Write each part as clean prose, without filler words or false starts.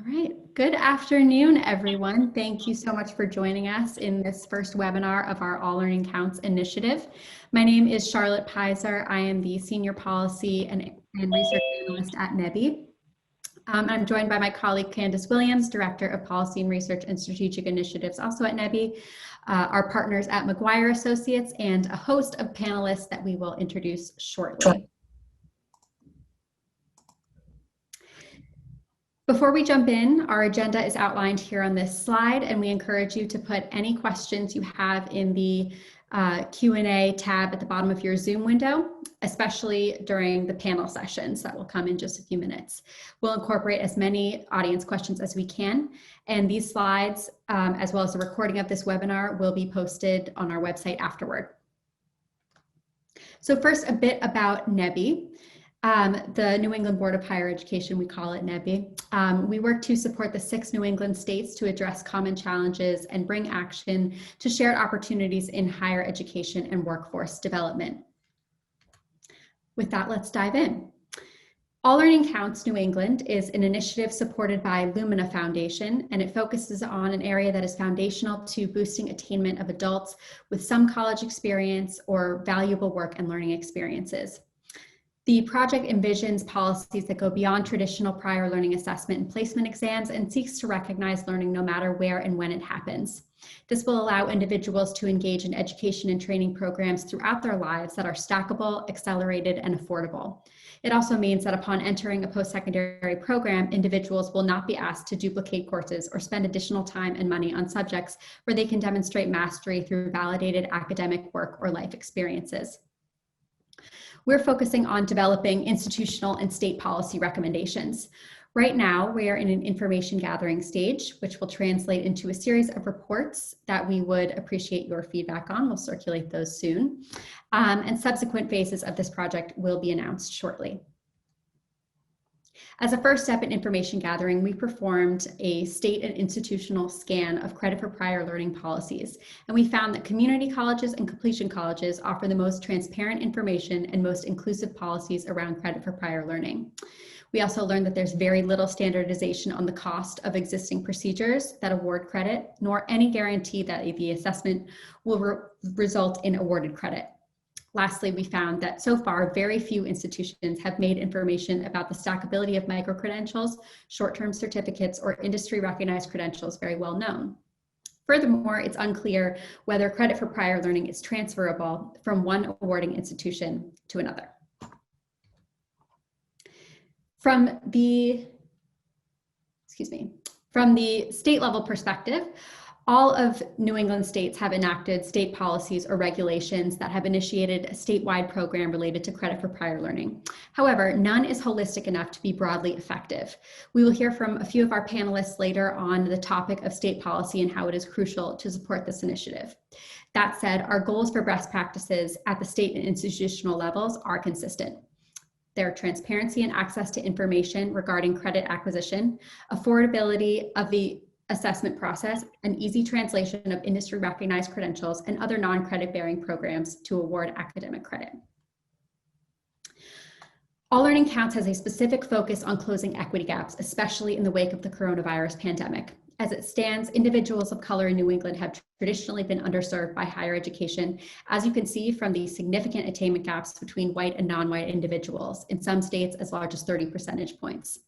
right, good afternoon, everyone. Thank you so much for joining us in this first webinar of our All Learning Counts initiative. My name is Charlotte Pizer. I am the Senior Policy and Research Analyst at NEBI. I'm joined by my colleague Candace Williams, Director of Policy and Research and Strategic Initiatives, also at NEBI, our partners at McGuire Associates, and a host of panelists that we will introduce shortly. Before we jump in, our agenda is outlined here on this slide, and we encourage you to put any questions you have in the Q&A tab at the bottom of your Zoom window, especially during the panel sessions that will come in just a few minutes. We'll incorporate as many audience questions as we can, and these slides, as well as the recording of this webinar, will be posted on our website afterward. So first, a bit about NEBI. The New England Board of Higher Education, we call it NEBI. We work to support the 6 New England states to address common challenges and bring action to shared opportunities in higher education and workforce development. With that, let's dive in. All Learning Counts New England is an initiative supported by Lumina Foundation, and it focuses on an area that is foundational to boosting attainment of adults with some college experience or valuable work and learning experiences. The project envisions policies that go beyond traditional prior learning assessment and placement exams and seeks to recognize learning no matter where and when it happens. This will allow individuals to engage in education and training programs throughout their lives that are stackable, accelerated, and affordable. It also means that upon entering a post-secondary program, individuals will not be asked to duplicate courses or spend additional time and money on subjects where they can demonstrate mastery through validated academic work or life experiences. We're focusing on developing institutional and state policy recommendations. Right now, we are in an information gathering stage, which will translate into a series of reports that we would appreciate your feedback on. We'll circulate those soon. And subsequent phases of this project will be announced shortly. As a first step in information gathering, we performed a state and institutional scan of credit for prior learning policies, and we found that community colleges and completion colleges offer the most transparent information and most inclusive policies around credit for prior learning. We also learned that there's very little standardization on the cost of existing procedures that award credit, nor any guarantee that the assessment will result in awarded credit. Lastly, we found that so far, very few institutions have made information about the stackability of micro-credentials, short-term certificates, or industry-recognized credentials very well known. Furthermore, it's unclear whether credit for prior learning is transferable from one awarding institution to another. From the state level perspective, all of New England states have enacted state policies or regulations that have initiated a statewide program related to credit for prior learning. However, none is holistic enough to be broadly effective. We will hear from a few of our panelists later on the topic of state policy and how it is crucial to support this initiative. That said, our goals for best practices at the state and institutional levels are consistent. Their transparency and access to information regarding credit acquisition, affordability of the assessment process, and easy translation of industry recognized credentials and other non-credit bearing programs to award academic credit. All Learning Counts has a specific focus on closing equity gaps, especially in the wake of the coronavirus pandemic. As it stands, individuals of color in New England have traditionally been underserved by higher education, as you can see from the significant attainment gaps between white and non-white individuals, in some states as large as 30 percentage points.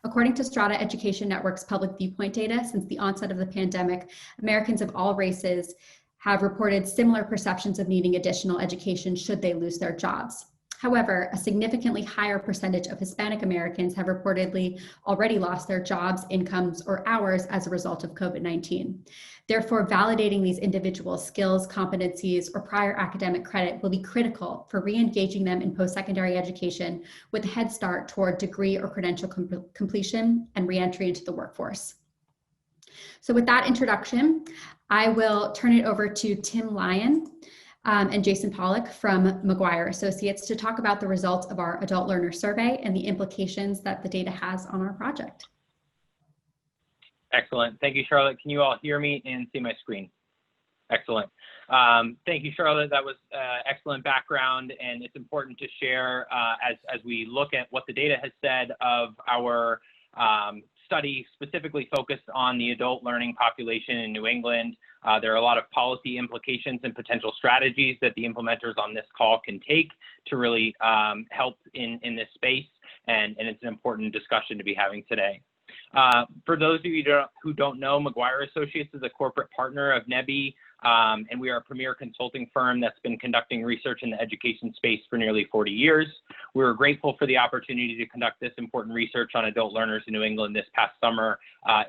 According to Strata Education Network's public viewpoint data, since the onset of the pandemic, Americans of all races have reported similar perceptions of needing additional education should they lose their jobs. However, a significantly higher percentage of Hispanic Americans have reportedly already lost their jobs, incomes, or hours as a result of COVID-19. Therefore, validating these individuals' skills, competencies, or prior academic credit will be critical for re-engaging them in post-secondary education with a head start toward degree or credential completion and re-entry into the workforce. So with that introduction, I will turn it over to Tim Lyon and Jason Pollock from McGuire Associates to talk about the results of our adult learner survey and the implications that the data has on our project. Excellent. Thank you, Charlotte. Can you all hear me and see my screen? Excellent. Thank you, Charlotte. That was excellent background, and it's important to share as we look at what the data has said of our study specifically focused on the adult learning population in New England. There are a lot of policy implications and potential strategies that the implementers on this call can take to really help in this space, and it's an important discussion to be having today. For those of you who don't know, McGuire Associates is a corporate partner of NEBI, and we are a premier consulting firm that's been conducting research in the education space for nearly 40 years. We were grateful for the opportunity to conduct this important research on adult learners in New England this past summer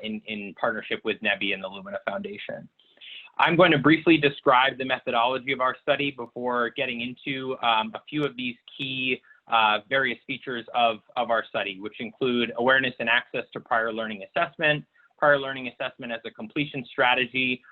in partnership with NEBI and the Lumina Foundation. I'm going to briefly describe the methodology of our study before getting into a few of these key various features of our study, which include awareness and access to prior learning assessment as a completion strategy,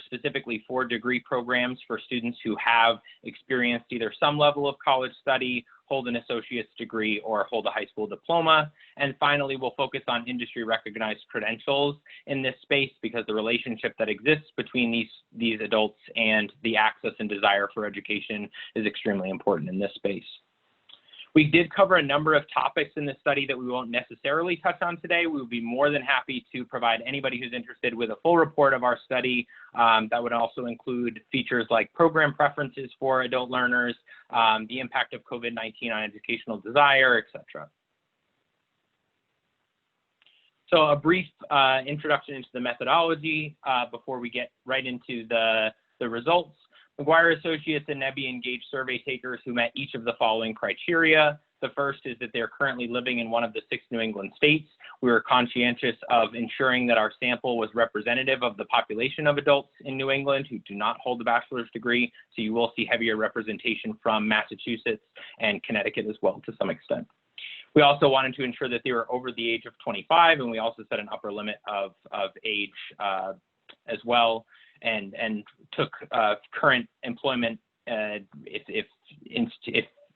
specifically for degree programs for students who have experienced either some level of college study, hold an associate's degree, or hold a high school diploma. And finally, we'll focus on industry recognized credentials in this space, because the relationship that exists between these adults and the access and desire for education is extremely important in this space. We did cover a number of topics in the study that we won't necessarily touch on today. We would be more than happy to provide anybody who's interested with a full report of our study. That would also include features like program preferences for adult learners, the impact of COVID-19 on educational desire, etc. So a brief introduction into the methodology before we get right into the results. McGuire Associates and NEBI engaged survey takers who met each of the following criteria. The first is that they're currently living in one of the 6 New England states. We were conscientious of ensuring that our sample was representative of the population of adults in New England who do not hold a bachelor's degree, so you will see heavier representation from Massachusetts and Connecticut as well to some extent. We also wanted to ensure that they were over the age of 25, and we also set an upper limit of age as well. And took current employment if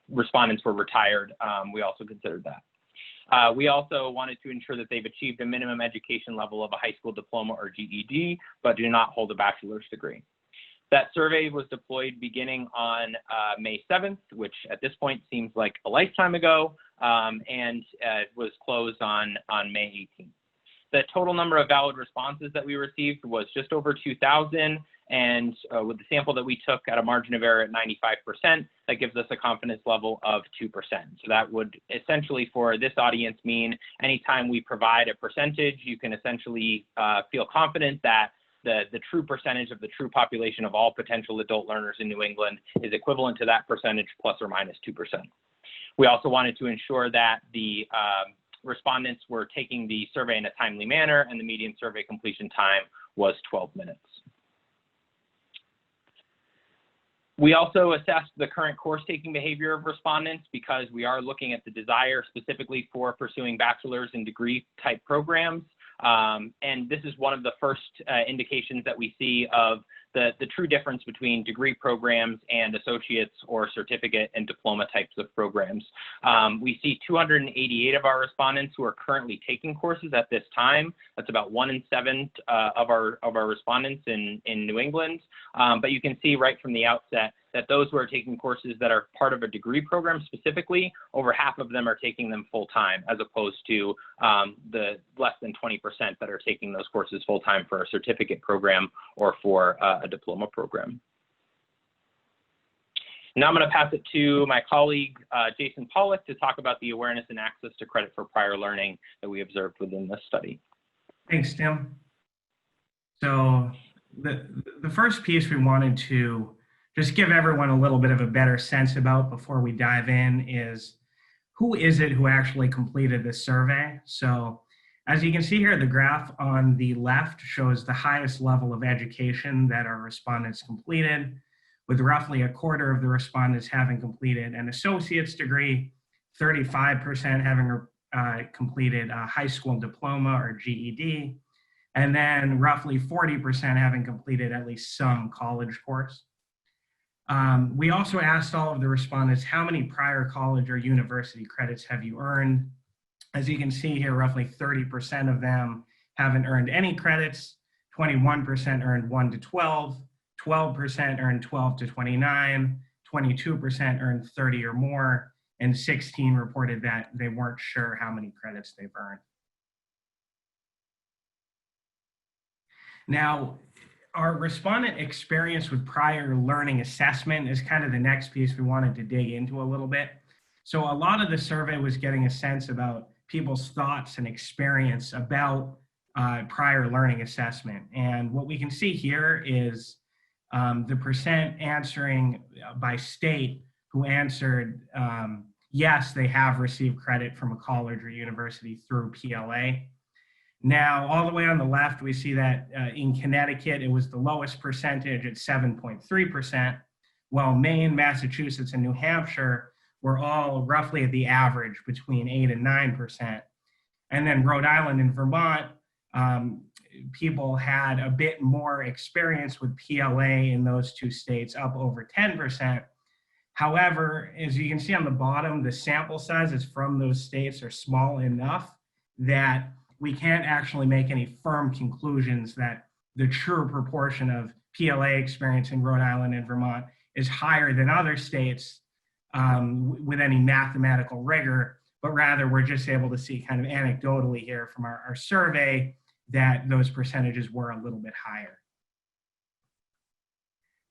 respondents were retired. We also considered that. We also wanted to ensure that they've achieved a minimum education level of a high school diploma or GED, but do not hold a bachelor's degree. That survey was deployed beginning on May 7th, which at this point seems like a lifetime ago, and was closed on May 18th. The total number of valid responses that we received was just over 2,000, and with the sample that we took at a margin of error at 95%, that gives us a confidence level of 2%. So that would essentially, for this audience, mean anytime we provide a percentage, you can essentially feel confident that the true percentage of the true population of all potential adult learners in New England is equivalent to that percentage plus or minus 2%. We also wanted to ensure that the respondents were taking the survey in a timely manner, and the median survey completion time was 12 minutes. We also assessed the current course-taking behavior of respondents, because we are looking at the desire specifically for pursuing bachelor's and degree-type programs. And this is one of the first indications that we see of the true difference between degree programs and associates or certificate and diploma types of programs. We see 288 of our respondents who are currently taking courses at this time. That's about 1 in 7 of our respondents in New England. But you can see right from the outset that those who are taking courses that are part of a degree program specifically, over half of them are taking them full time, as opposed to the less than 20% that are taking those courses full time for a certificate program or for a diploma program. Now I'm going to pass it to my colleague, Jason Pollock, to talk about the awareness and access to credit for prior learning that we observed within this study. Thanks, Tim. So the first piece we wanted to just give everyone a little bit of a better sense about before we dive in is, who is it who actually completed this survey? So as you can see here, the graph on the left shows the highest level of education that our respondents completed, with roughly a quarter of the respondents having completed an associate's degree, 35% having completed a high school diploma or GED, and then roughly 40% having completed at least some college course. We also asked all of the respondents, how many prior college or university credits have you earned? As you can see here, roughly 30% of them haven't earned any credits, 21% earned 1 to 12, 12% earned 12 to 29, 22% earned 30 or more, and 16 reported that they weren't sure how many credits they've earned. Now, our respondent experience with prior learning assessment is kind of the next piece we wanted to dig into a little bit. So a lot of the survey was getting a sense about people's thoughts and experience about prior learning assessment. And what we can see here is the percent answering by state who answered yes, they have received credit from a college or university through PLA. Now, all the way on the left, we see that in Connecticut, it was the lowest percentage at 7.3%, while Maine, Massachusetts, and New Hampshire were all roughly at the average between 8 and 9%. And then Rhode Island and Vermont, people had a bit more experience with PLA in those two states, up over 10%. However, as you can see on the bottom, the sample sizes from those states are small enough that we can't actually make any firm conclusions that the true proportion of PLA experience in Rhode Island and Vermont is higher than other states with any mathematical rigor, but rather we're just able to see kind of anecdotally here from our survey that those percentages were a little bit higher.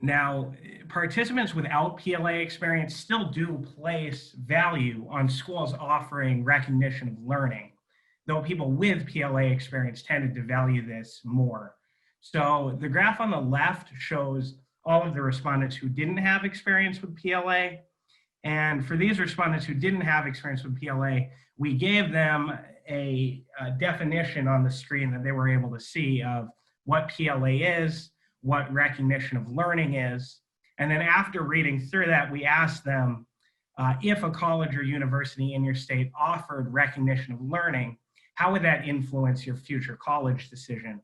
Now, participants without PLA experience still do place value on schools offering recognition of learning, though people with PLA experience tended to value this more. So the graph on the left shows all of the respondents who didn't have experience with PLA. And for these respondents who didn't have experience with PLA, we gave them a definition on the screen that they were able to see of what PLA is, what recognition of learning is. And then after reading through that, we asked them if a college or university in your state offered recognition of learning, how would that influence your future college decision?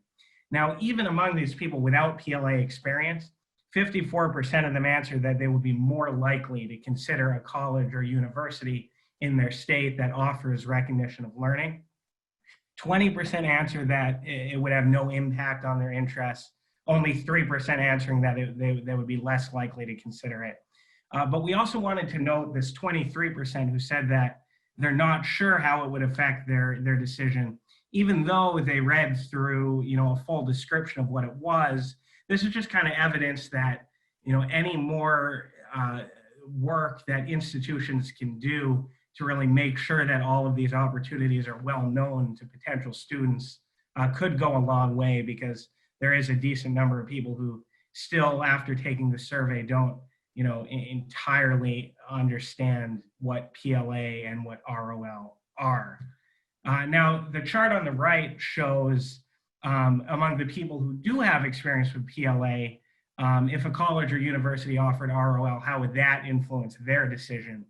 Now, even among these people without PLA experience, 54% of them answered that they would be more likely to consider a college or university in their state that offers recognition of learning. 20% answered that it would have no impact on their interests. Only 3% answering that they would be less likely to consider it. But we also wanted to note this 23% who said that they're not sure how it would affect their decision, even though they read through a full description of what it was. This is just kind of evidence that any more work that institutions can do to really make sure that all of these opportunities are well known to potential students could go a long way, because there is a decent number of people who still, after taking the survey, don't entirely understand what PLA and what ROL are. Now, the chart on the right shows among the people who do have experience with PLA, if a college or university offered ROL, how would that influence their decision?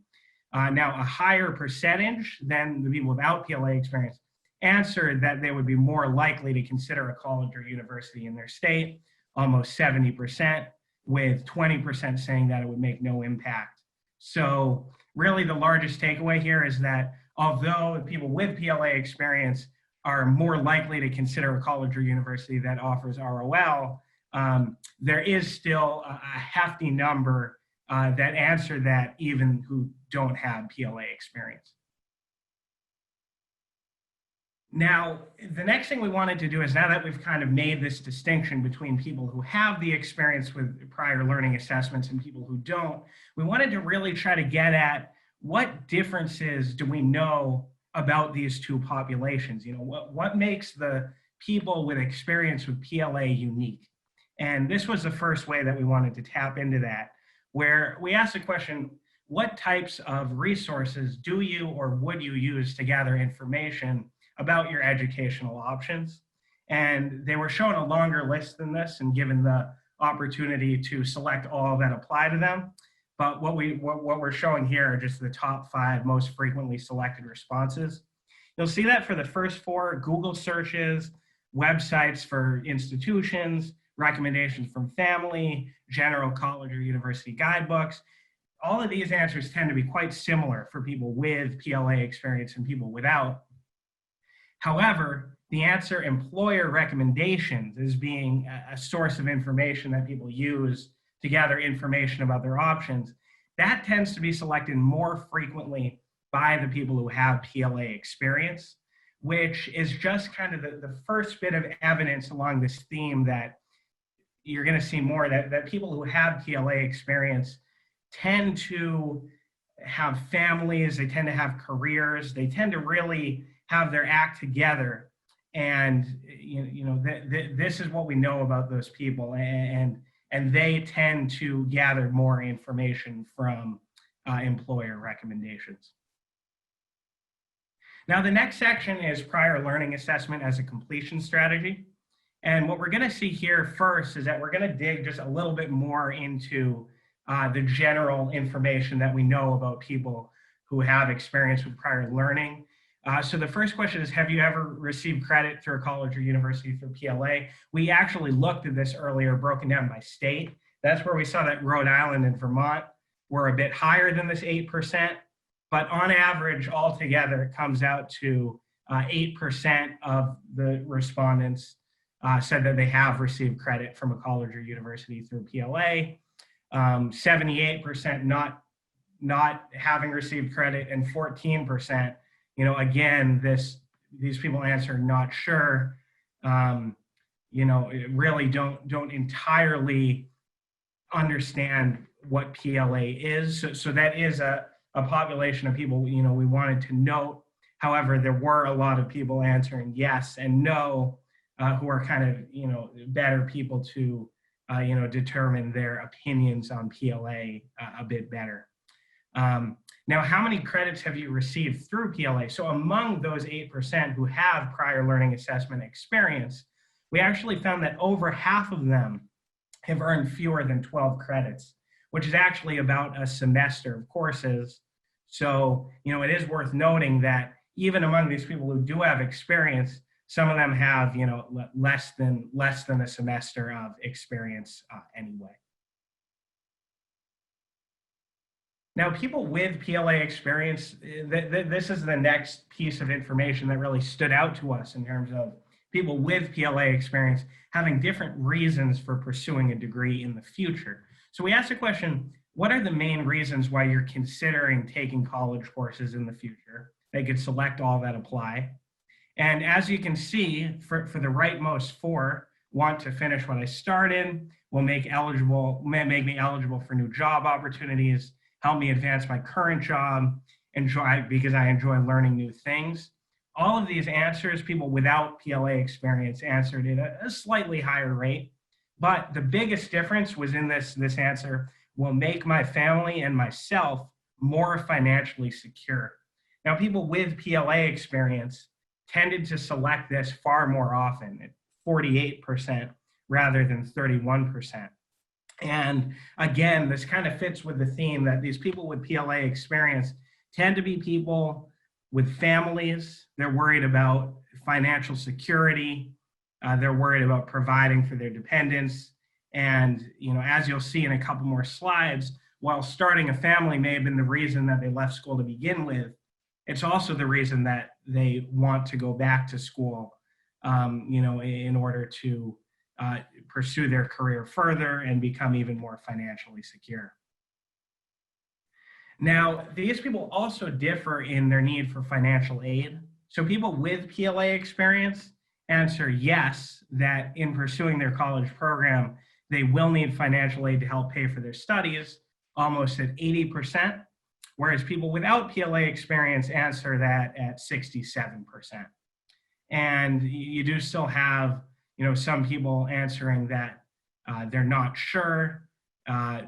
Now, a higher percentage than the people without PLA experience answered that they would be more likely to consider a college or university in their state, almost 70%, with 20% saying that it would make no impact. So really the largest takeaway here is that although people with PLA experience are more likely to consider a college or university that offers ROL, there is still a hefty number that answer that, even who don't have PLA experience. Now, the next thing we wanted to do is, now that we've kind of made this distinction between people who have the experience with prior learning assessments and people who don't, we wanted to really try to get at what differences do we know about these two populations? What makes the people with experience with PLA unique? And this was the first way that we wanted to tap into that, where we asked the question, what types of resources do you or would you use to gather information about your educational options? And they were shown a longer list than this and given the opportunity to select all that apply to them. But what we're showing here are just the top 5 most frequently selected responses. You'll see that for the first 4, Google searches, websites for institutions, recommendations from family, general college or university guidebooks. All of these answers tend to be quite similar for people with PLA experience and people without. However, the answer employer recommendations as being a source of information that people use to gather information about their options, that tends to be selected more frequently by the people who have PLA experience. which is just kind of the first bit of evidence along this theme that you're going to see more, that people who have PLA experience tend to have families, they tend to have careers, they tend to really have their act together. And this is what we know about those people, and they tend to gather more information from employer recommendations. Now, the next section is prior learning assessment as a completion strategy. And what we're going to see here first is that we're going to dig just a little bit more into the general information that we know about people who have experience with prior learning. So the first question is, have you ever received credit through a college or university through PLA? We actually looked at this earlier, broken down by state. That's where we saw that Rhode Island and Vermont were a bit higher than this 8%. But on average, altogether, it comes out to 8% of the respondents said that they have received credit from a college or university through PLA. 78% not having received credit, and 14%, again, these people answer not sure. Really don't entirely understand what PLA is. So that is a population of people, we wanted to note. However, there were a lot of people answering yes and no, who are kind of, better people to, determine their opinions on PLA a bit better. Now, how many credits have you received through PLA? So among those 8% who have prior learning assessment experience, we actually found that over half of them have earned fewer than 12 credits, which is actually about a semester of courses. So, it is worth noting that even among these people who do have experience, some of them have, less than a semester of experience anyway. Now, people with PLA experience, this is the next piece of information that really stood out to us in terms of people with PLA experience having different reasons for pursuing a degree in the future. So we asked the question, what are the main reasons why you're considering taking college courses in the future? They could select all that apply. And as you can see, for the rightmost 4, want to finish what I started, will make me eligible for new job opportunities, help me advance my current job, because I enjoy learning new things. All of these answers, people without PLA experience answered at a slightly higher rate. But the biggest difference was in this answer, will make my family and myself more financially secure. Now, people with PLA experience tended to select this far more often, at 48% rather than 31%. And again, this kind of fits with the theme that these people with PLA experience tend to be people with families. They're worried about financial security. They're worried about providing for their dependents. And, as you'll see in a couple more slides, while starting a family may have been the reason that they left school to begin with, it's also the reason that they want to go back to school, in order to pursue their career further and become even more financially secure. Now, these people also differ in their need for financial aid. So people with PLA experience answer yes, that in pursuing their college program, they will need financial aid to help pay for their studies, almost at 80%, whereas people without PLA experience answer that at 67%. And you do still have, some people answering that they're not sure.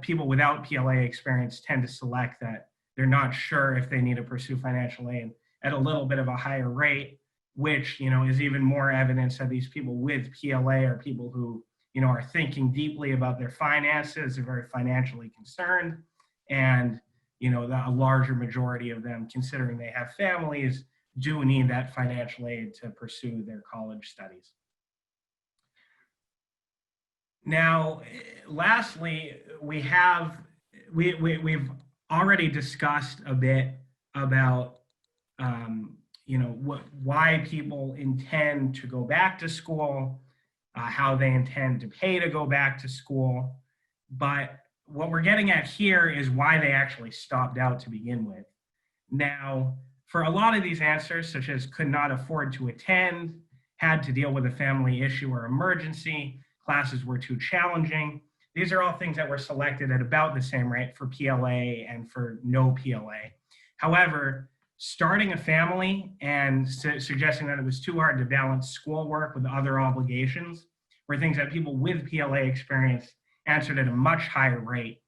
People without PLA experience tend to select that they're not sure if they need to pursue financial aid at a little bit of a higher rate, which, is even more evidence that these people with PLA are people who, are thinking deeply about their finances, are very financially concerned, and, a larger majority of them, considering they have families, do need that financial aid to pursue their college studies. Now, lastly, we've already discussed a bit about why people intend to go back to school, how they intend to pay to go back to school. But what we're getting at here is why they actually stopped out to begin with. Now, For a lot of these answers, such as could not afford to attend, had to deal with a family issue or emergency, classes were too challenging, these are all things that were selected at about the same rate for PLA and for no PLA. However, starting a family and suggesting that it was too hard to balance schoolwork with other obligations were things that people with PLA experience answered at a much higher rate.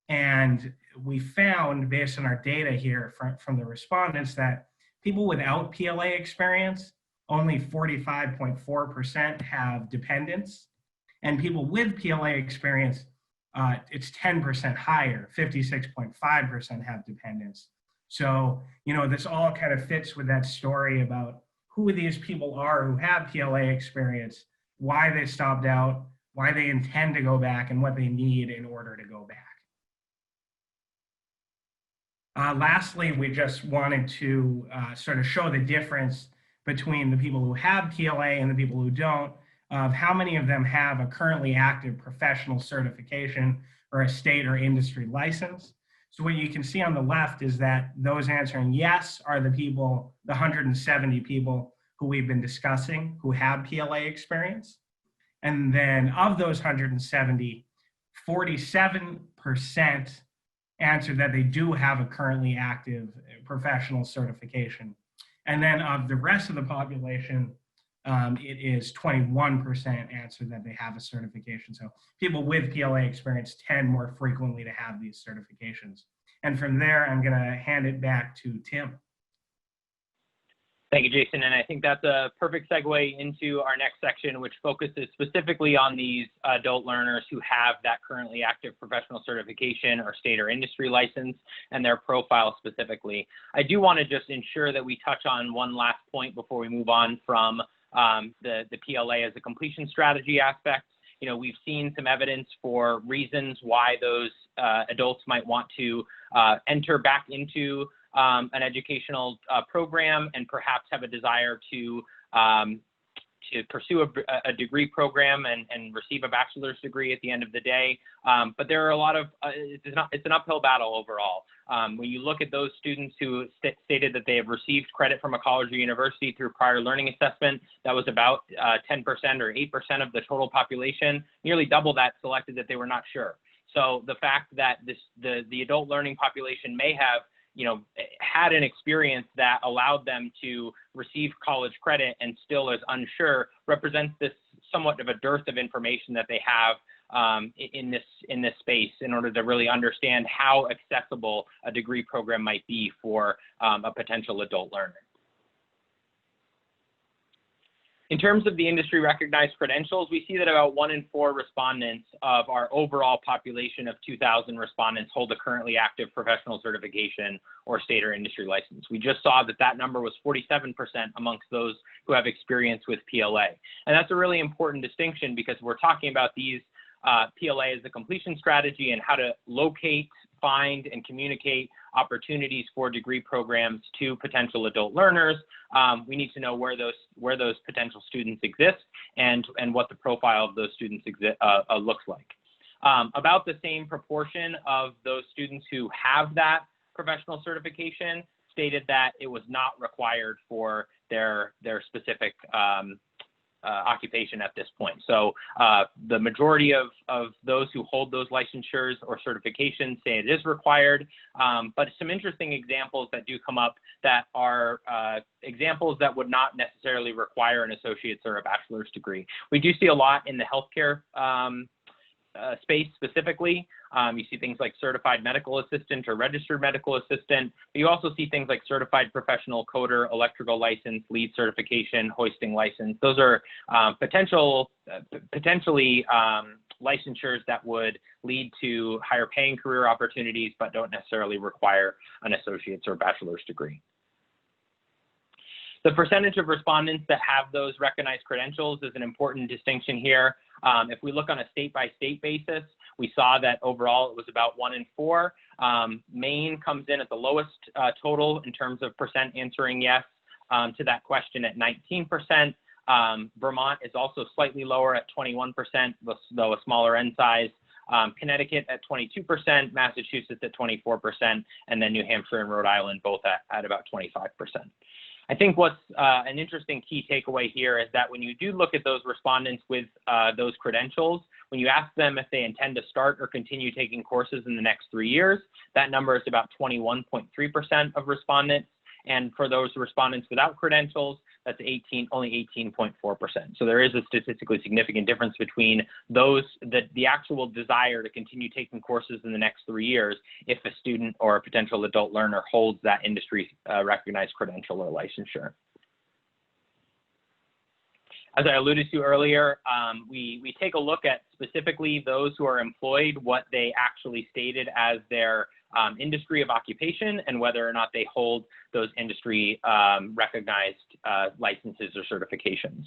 And we found, based on our data here from the respondents, that people without PLA experience, only 45.4% have dependents. And people with PLA experience, it's 10% higher, 56.5% have dependents. So, this all kind of fits with that story about who these people are who have PLA experience, why they stopped out, why they intend to go back, and what they need in order to go back. Lastly, we just wanted to sort of show the difference between the people who have PLA and the people who don't, of how many of them have a currently active professional certification or a state or industry license. So what you can see on the left is that those answering yes are the people, the 170 people who we've been discussing who have PLA experience. And then of those 170, 47% answered that they do have a currently active professional certification. And then of the rest of the population, it is 21% answered that they have a certification. So people with PLA experience tend more frequently to have these certifications. And from there, I'm going to hand it back to Tim. Thank you, Jason. And I think that's a perfect segue into our next section, which focuses specifically on these adult learners who have that currently active professional certification or state or industry license and their profile specifically. I do want to just ensure that we touch on one last point before we move on from the PLA as a completion strategy aspect. We've seen some evidence for reasons why those adults might want to enter back into an educational program and perhaps have a desire to pursue a degree program and receive a bachelor's degree at the end of the day. But there are a lot of, it's an uphill battle overall. When you look at those students who stated that they have received credit from a college or university through prior learning assessment, that was about 10% or 8% of the total population. Nearly double that selected that they were not sure. So the fact that the adult learning population may have had an experience that allowed them to receive college credit and still is unsure represents this somewhat of a dearth of information that they have in this space in order to really understand how accessible a degree program might be for a potential adult learner. In terms of the industry recognized credentials, we see that about 1 in 4 respondents of our overall population of 2,000 respondents hold a currently active professional certification or state or industry license. We just saw that number was 47% amongst those who have experience with PLA. And that's a really important distinction because we're talking about these PLA as a completion strategy and how to locate, find, and communicate opportunities for degree programs to potential adult learners. We need to know where those potential students exist and what the profile of those students looks like. About the same proportion of those students who have that professional certification stated that it was not required for their specific occupation at this point. So the majority of those who hold those licensures or certifications say it is required, but some interesting examples that do come up that are examples that would not necessarily require an associate's or a bachelor's degree. We do see a lot in the healthcare space specifically. You see things like certified medical assistant or registered medical assistant. But you also see things like certified professional coder, electrical license, lead certification, hoisting license. Those are potentially licensures that would lead to higher paying career opportunities, but don't necessarily require an associate's or bachelor's degree. The percentage of respondents that have those recognized credentials is an important distinction here. If we look on a state-by-state basis, we saw that overall it was about 1 in 4. Maine comes in at the lowest total in terms of percent answering yes to that question at 19%. Vermont is also slightly lower at 21%, though a smaller N size. Connecticut at 22%, Massachusetts at 24%, and then New Hampshire and Rhode Island both at about 25%. I think what's an interesting key takeaway here is that when you do look at those respondents with those credentials, when you ask them if they intend to start or continue taking courses in the next 3 years, that number is about 21.3% of respondents. And for those respondents without credentials, that's only 18.4%. So there is a statistically significant difference between those the actual desire to continue taking courses in the next 3 years if a student or a potential adult learner holds that industry recognized credential or licensure. As I alluded to earlier, we take a look at specifically those who are employed, what they actually stated as their industry of occupation and whether or not they hold those industry recognized licenses or certifications.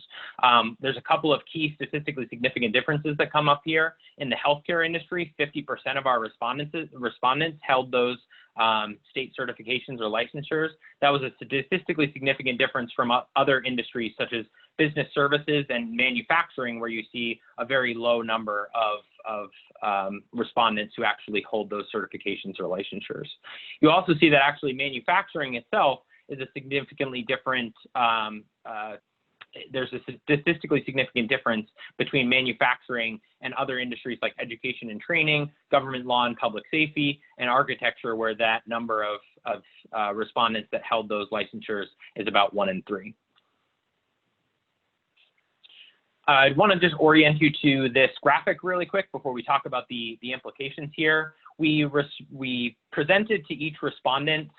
There's a couple of key statistically significant differences that come up here. In the healthcare industry, 50% of our respondents held those state certifications or licensures. That was a statistically significant difference from other industries such as business services and manufacturing, where you see a very low number of respondents who actually hold those certifications or licensures. You also see that actually manufacturing itself is a significantly different, there's a statistically significant difference between manufacturing and other industries like education and training, government law and public safety, and architecture, where that number of respondents that held those licensures is about 1 in 3. I want to just orient you to this graphic really quick before we talk about the implications here. We presented to each respondent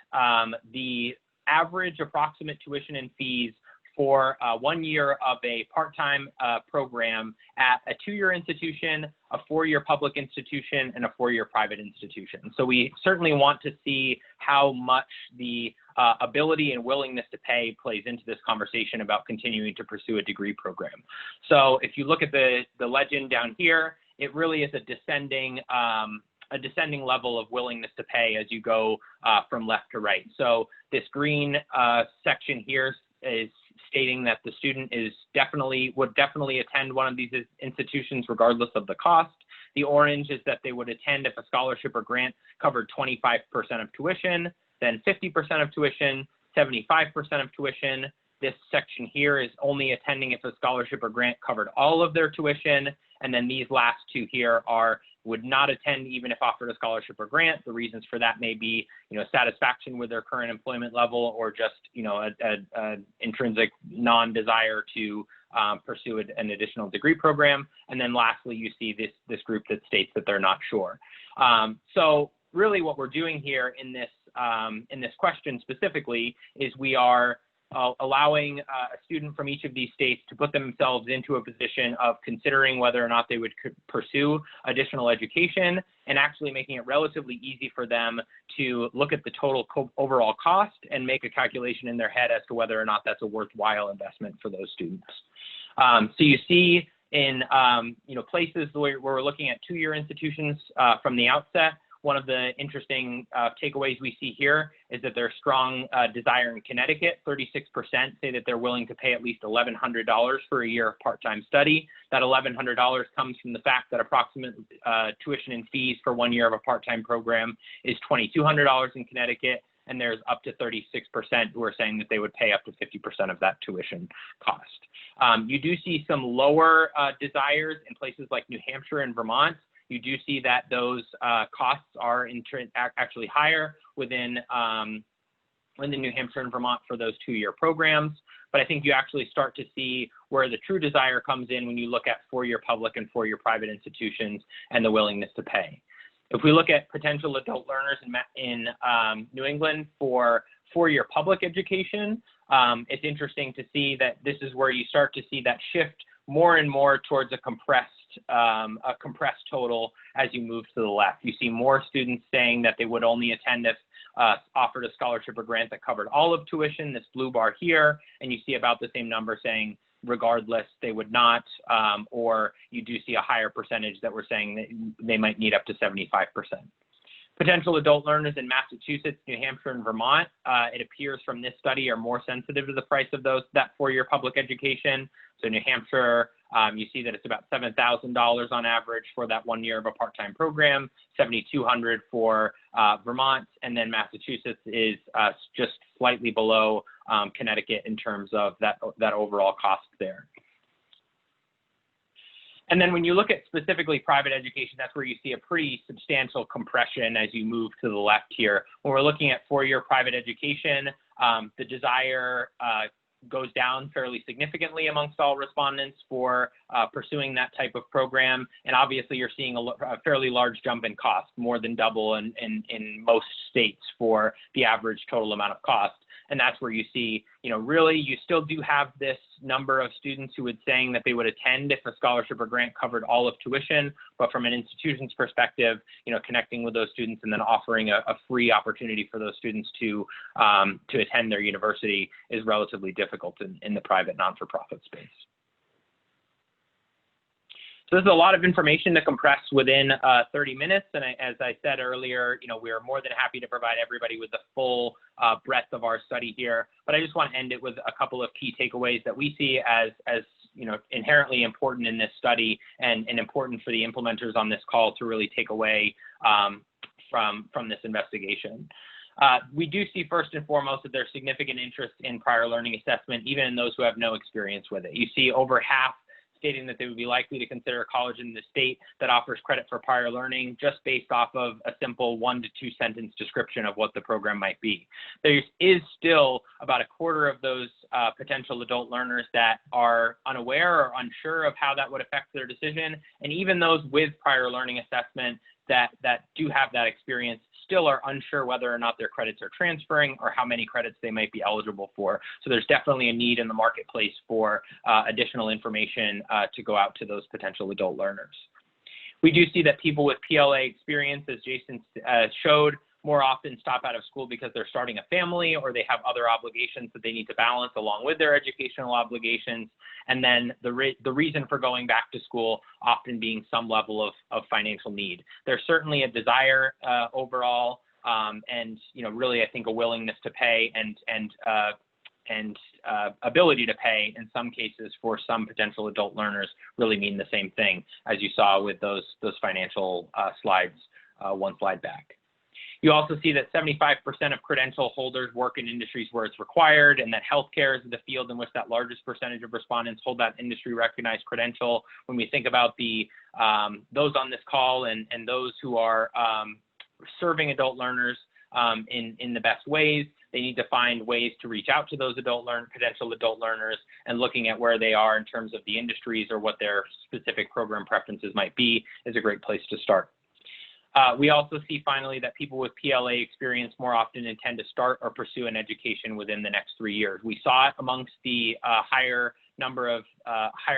the average approximate tuition and fees for 1 year of a part-time program at a 2-year institution, a 4-year public institution, and a 4-year private institution. So we certainly want to see how much the ability and willingness to pay plays into this conversation about continuing to pursue a degree program. So if you look at the legend down here, it really is a descending level of willingness to pay as you go from left to right. So this green section here is stating that the student would definitely attend one of these institutions regardless of the cost. The orange is that they would attend if a scholarship or grant covered 25% of tuition, then 50% of tuition, 75% of tuition. This section here is only attending if a scholarship or grant covered all of their tuition. And then these last two here would not attend even if offered a scholarship or grant. The reasons for that may be, satisfaction with their current employment level, or just, an intrinsic non-desire to pursue an additional degree program. And then lastly, you see this group that states that they're not sure. So really what we're doing here in this question specifically is we are allowing a student from each of these states to put themselves into a position of considering whether or not they would pursue additional education, and actually making it relatively easy for them to look at the total overall cost and make a calculation in their head as to whether or not that's a worthwhile investment for those students. So you see in places where we're looking at 2-year institutions from the outset, one of the interesting takeaways we see here is that there's strong desire in Connecticut. 36% say that they're willing to pay at least $1,100 for a year of part-time study. That $1,100 comes from the fact that approximate tuition and fees for 1 year of a part-time program is $2,200 in Connecticut, and there's up to 36% who are saying that they would pay up to 50% of that tuition cost. You do see some lower desires in places like New Hampshire and Vermont. You do see that those costs are actually higher within New Hampshire and Vermont for those 2-year programs. But I think you actually start to see where the true desire comes in when you look at 4-year public and 4-year private institutions and the willingness to pay. If we look at potential adult learners in New England for 4-year public education, it's interesting to see that this is where you start to see that shift more and more towards a compressed total as you move to the left. You see more students saying that they would only attend if offered a scholarship or grant that covered all of tuition, this blue bar here, and you see about the same number saying regardless they would not, or you do see a higher percentage that were saying that they might need up to 75%. Potential adult learners in Massachusetts, New Hampshire, and Vermont, it appears from this study, are more sensitive to the price of that 4-year public education. So New Hampshire You see that it's about $7,000 on average for that 1 year of a part-time program, $7,200 for Vermont, and then Massachusetts is just slightly below Connecticut in terms of that overall cost there. And then when you look at specifically private education, that's where you see a pretty substantial compression as you move to the left here. When we're looking at 4-year private education, the desire goes down fairly significantly amongst all respondents for pursuing that type of program. And obviously you're seeing a fairly large jump in cost, more than double in most states for the average total amount of cost. And that's where you see, really you still do have this number of students who would saying that they would attend if a scholarship or grant covered all of tuition, but from an institution's perspective, connecting with those students and then offering a free opportunity for those students to attend their university is relatively difficult in the private non-for-profit space. So this is a lot of information to compress within 30 minutes. And as I said earlier, we are more than happy to provide everybody with the full breadth of our study here. But I just want to end it with a couple of key takeaways that we see as inherently important in this study and important for the implementers on this call to really take away from this investigation. We do see first and foremost that there's significant interest in prior learning assessment, even in those who have no experience with it. You see over half stating that they would be likely to consider a college in the state that offers credit for prior learning just based off of a simple 1 to 2 sentence description of what the program might be. There is still about a quarter of those potential adult learners that are unaware or unsure of how that would affect their decision. And even those with prior learning assessment that do have that experience still are unsure whether or not their credits are transferring or how many credits they might be eligible for. So there's definitely a need in the marketplace for additional information to go out to those potential adult learners. We do see that people with PLA experience, as Jason showed, more often stop out of school because they're starting a family or they have other obligations that they need to balance along with their educational obligations. And then the reason for going back to school often being some level of financial need. There's certainly a desire overall and really I think a willingness to pay and ability to pay in some cases for some potential adult learners really mean the same thing as you saw with those financial slides one slide back. You also see that 75% of credential holders work in industries where it's required, and that healthcare is the field in which that largest percentage of respondents hold that industry recognized credential. When we think about those on this call and those who are serving adult learners in the best ways, they need to find ways to reach out to those potential adult learners and looking at where they are in terms of the industries or what their specific program preferences might be is a great place to start. We also see finally that people with PLA experience more often intend to start or pursue an education within the next 3 years. We saw it amongst the higher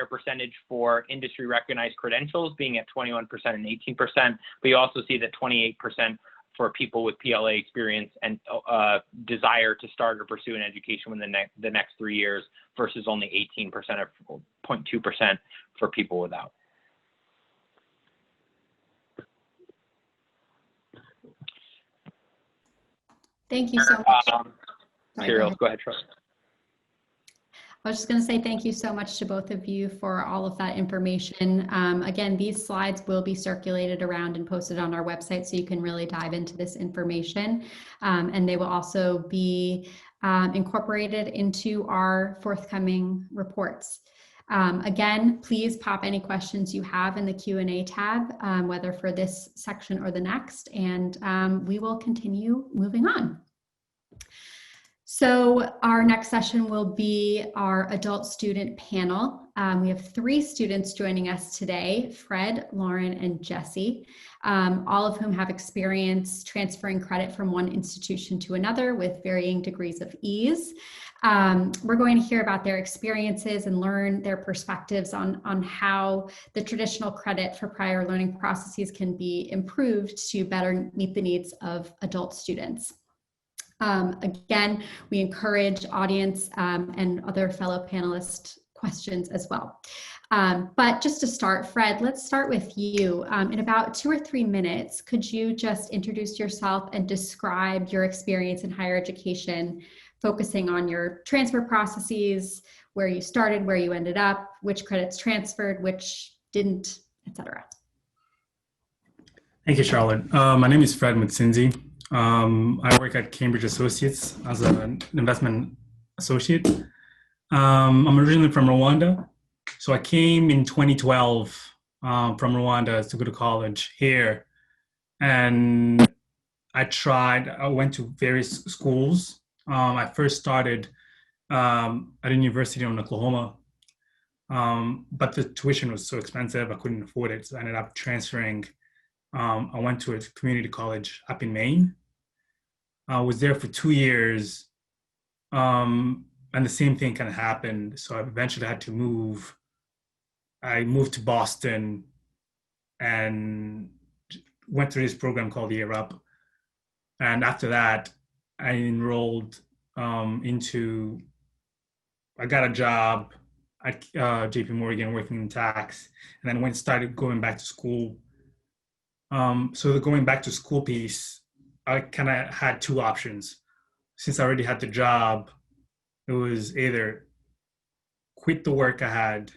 percentage for industry recognized credentials being at 21% and 18%, but you also see that 28% for people with PLA experience and desire to start or pursue an education within the next 3 years versus only 18% or 0.2% for people without. Thank you so much. Serial, go ahead, Troy. I was just going to say thank you so much to both of you for all of that information. Again, these slides will be circulated around and posted on our website so you can really dive into this information. And they will also be incorporated into our forthcoming reports. Again, please pop any questions you have in the Q&A tab, whether for this section or the next, and we will continue moving on. So our next session will be our adult student panel. We have 3 students joining us today, Fred, Lauren, and Jesse, all of whom have experience transferring credit from one institution to another with varying degrees of ease. We're going to hear about their experiences and learn their perspectives on how the traditional credit for prior learning processes can be improved to better meet the needs of adult students. Again, we encourage audience and other fellow panelists questions as well. But just to start, Fred, let's start with you. In about 2 or 3 minutes, could you just introduce yourself and describe your experience in higher education focusing on your transfer processes, where you started, where you ended up, which credits transferred, which didn't, etc. Thank you, Charlotte. My name is Fred Mutsinzi. I work at Cambridge Associates as an investment associate. I'm originally from Rwanda. So I came in 2012 from Rwanda to go to college here. And I went to various schools. I first started at a university in Oklahoma, but the tuition was so expensive, I couldn't afford it. So I ended up transferring. I went to a community college up in Maine. I was there for 2 years, and the same thing kind of happened. So I eventually had to move. I moved to Boston and went through this program called Year Up. And after that, I enrolled I got a job at JP Morgan working in tax, and then started going back to school. So the going back to school piece, I kind of had two options. Since I already had the job, it was either quit the work I had,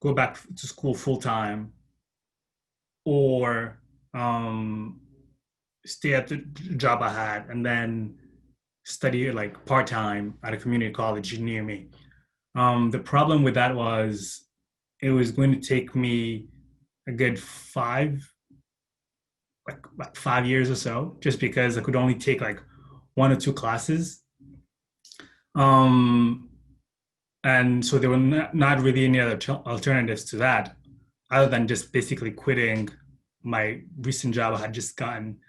go back to school full time, or stay at the job I had and then study like part time at a community college near me. The problem with that was it was going to take me a good 5 years or so, just because I could only take like 1 or 2 classes. And so there were not really any other alternatives to that other than just basically quitting my recent job I had just gotten,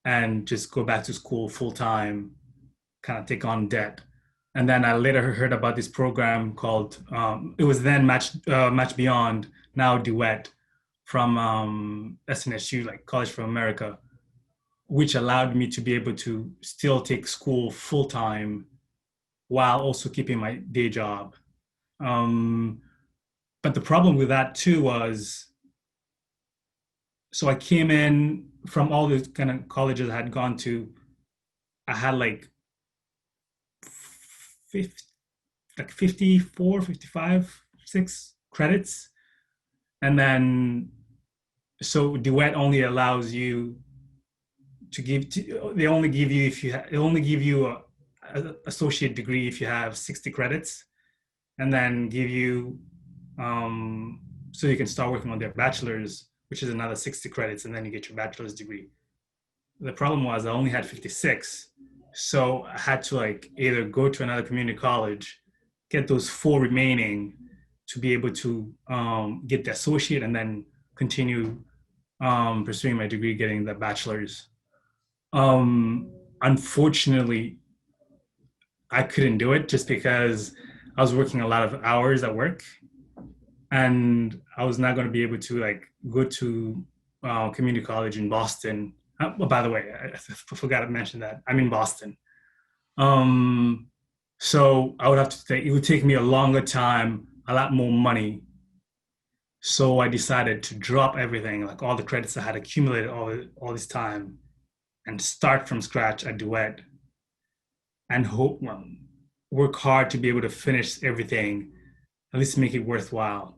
and just go back to school full time, kind of take on debt. And then I later heard about this program called, it was then Match Beyond, now Duet, from SNSU, like College for America, which allowed me to be able to still take school full time while also keeping my day job. But the problem with that too was, so I came in from all the kind of colleges I had gone to, I had like 54, 55, 6 credits. And then, so Duet only allows you to they only give you, they only give you a associate degree if you have 60 credits, and then give you, so you can start working on their bachelor's, which is another 60 credits, and then you get your bachelor's degree. The problem was I only had 56. So I had to like either go to another community college, get those 4 remaining to be able to get the associate, and then continue pursuing my degree, getting the bachelor's. Unfortunately, I couldn't do it just because I was working a lot of hours at work, and I was not going to be able to like go to community college in Boston. Well, by the way, I forgot to mention that I'm in Boston. So I would have to it would take me a longer time, a lot more money. So I decided to drop everything, like all the credits I had accumulated all this time, and start from scratch at Duet, and work hard to be able to finish everything, at least make it worthwhile.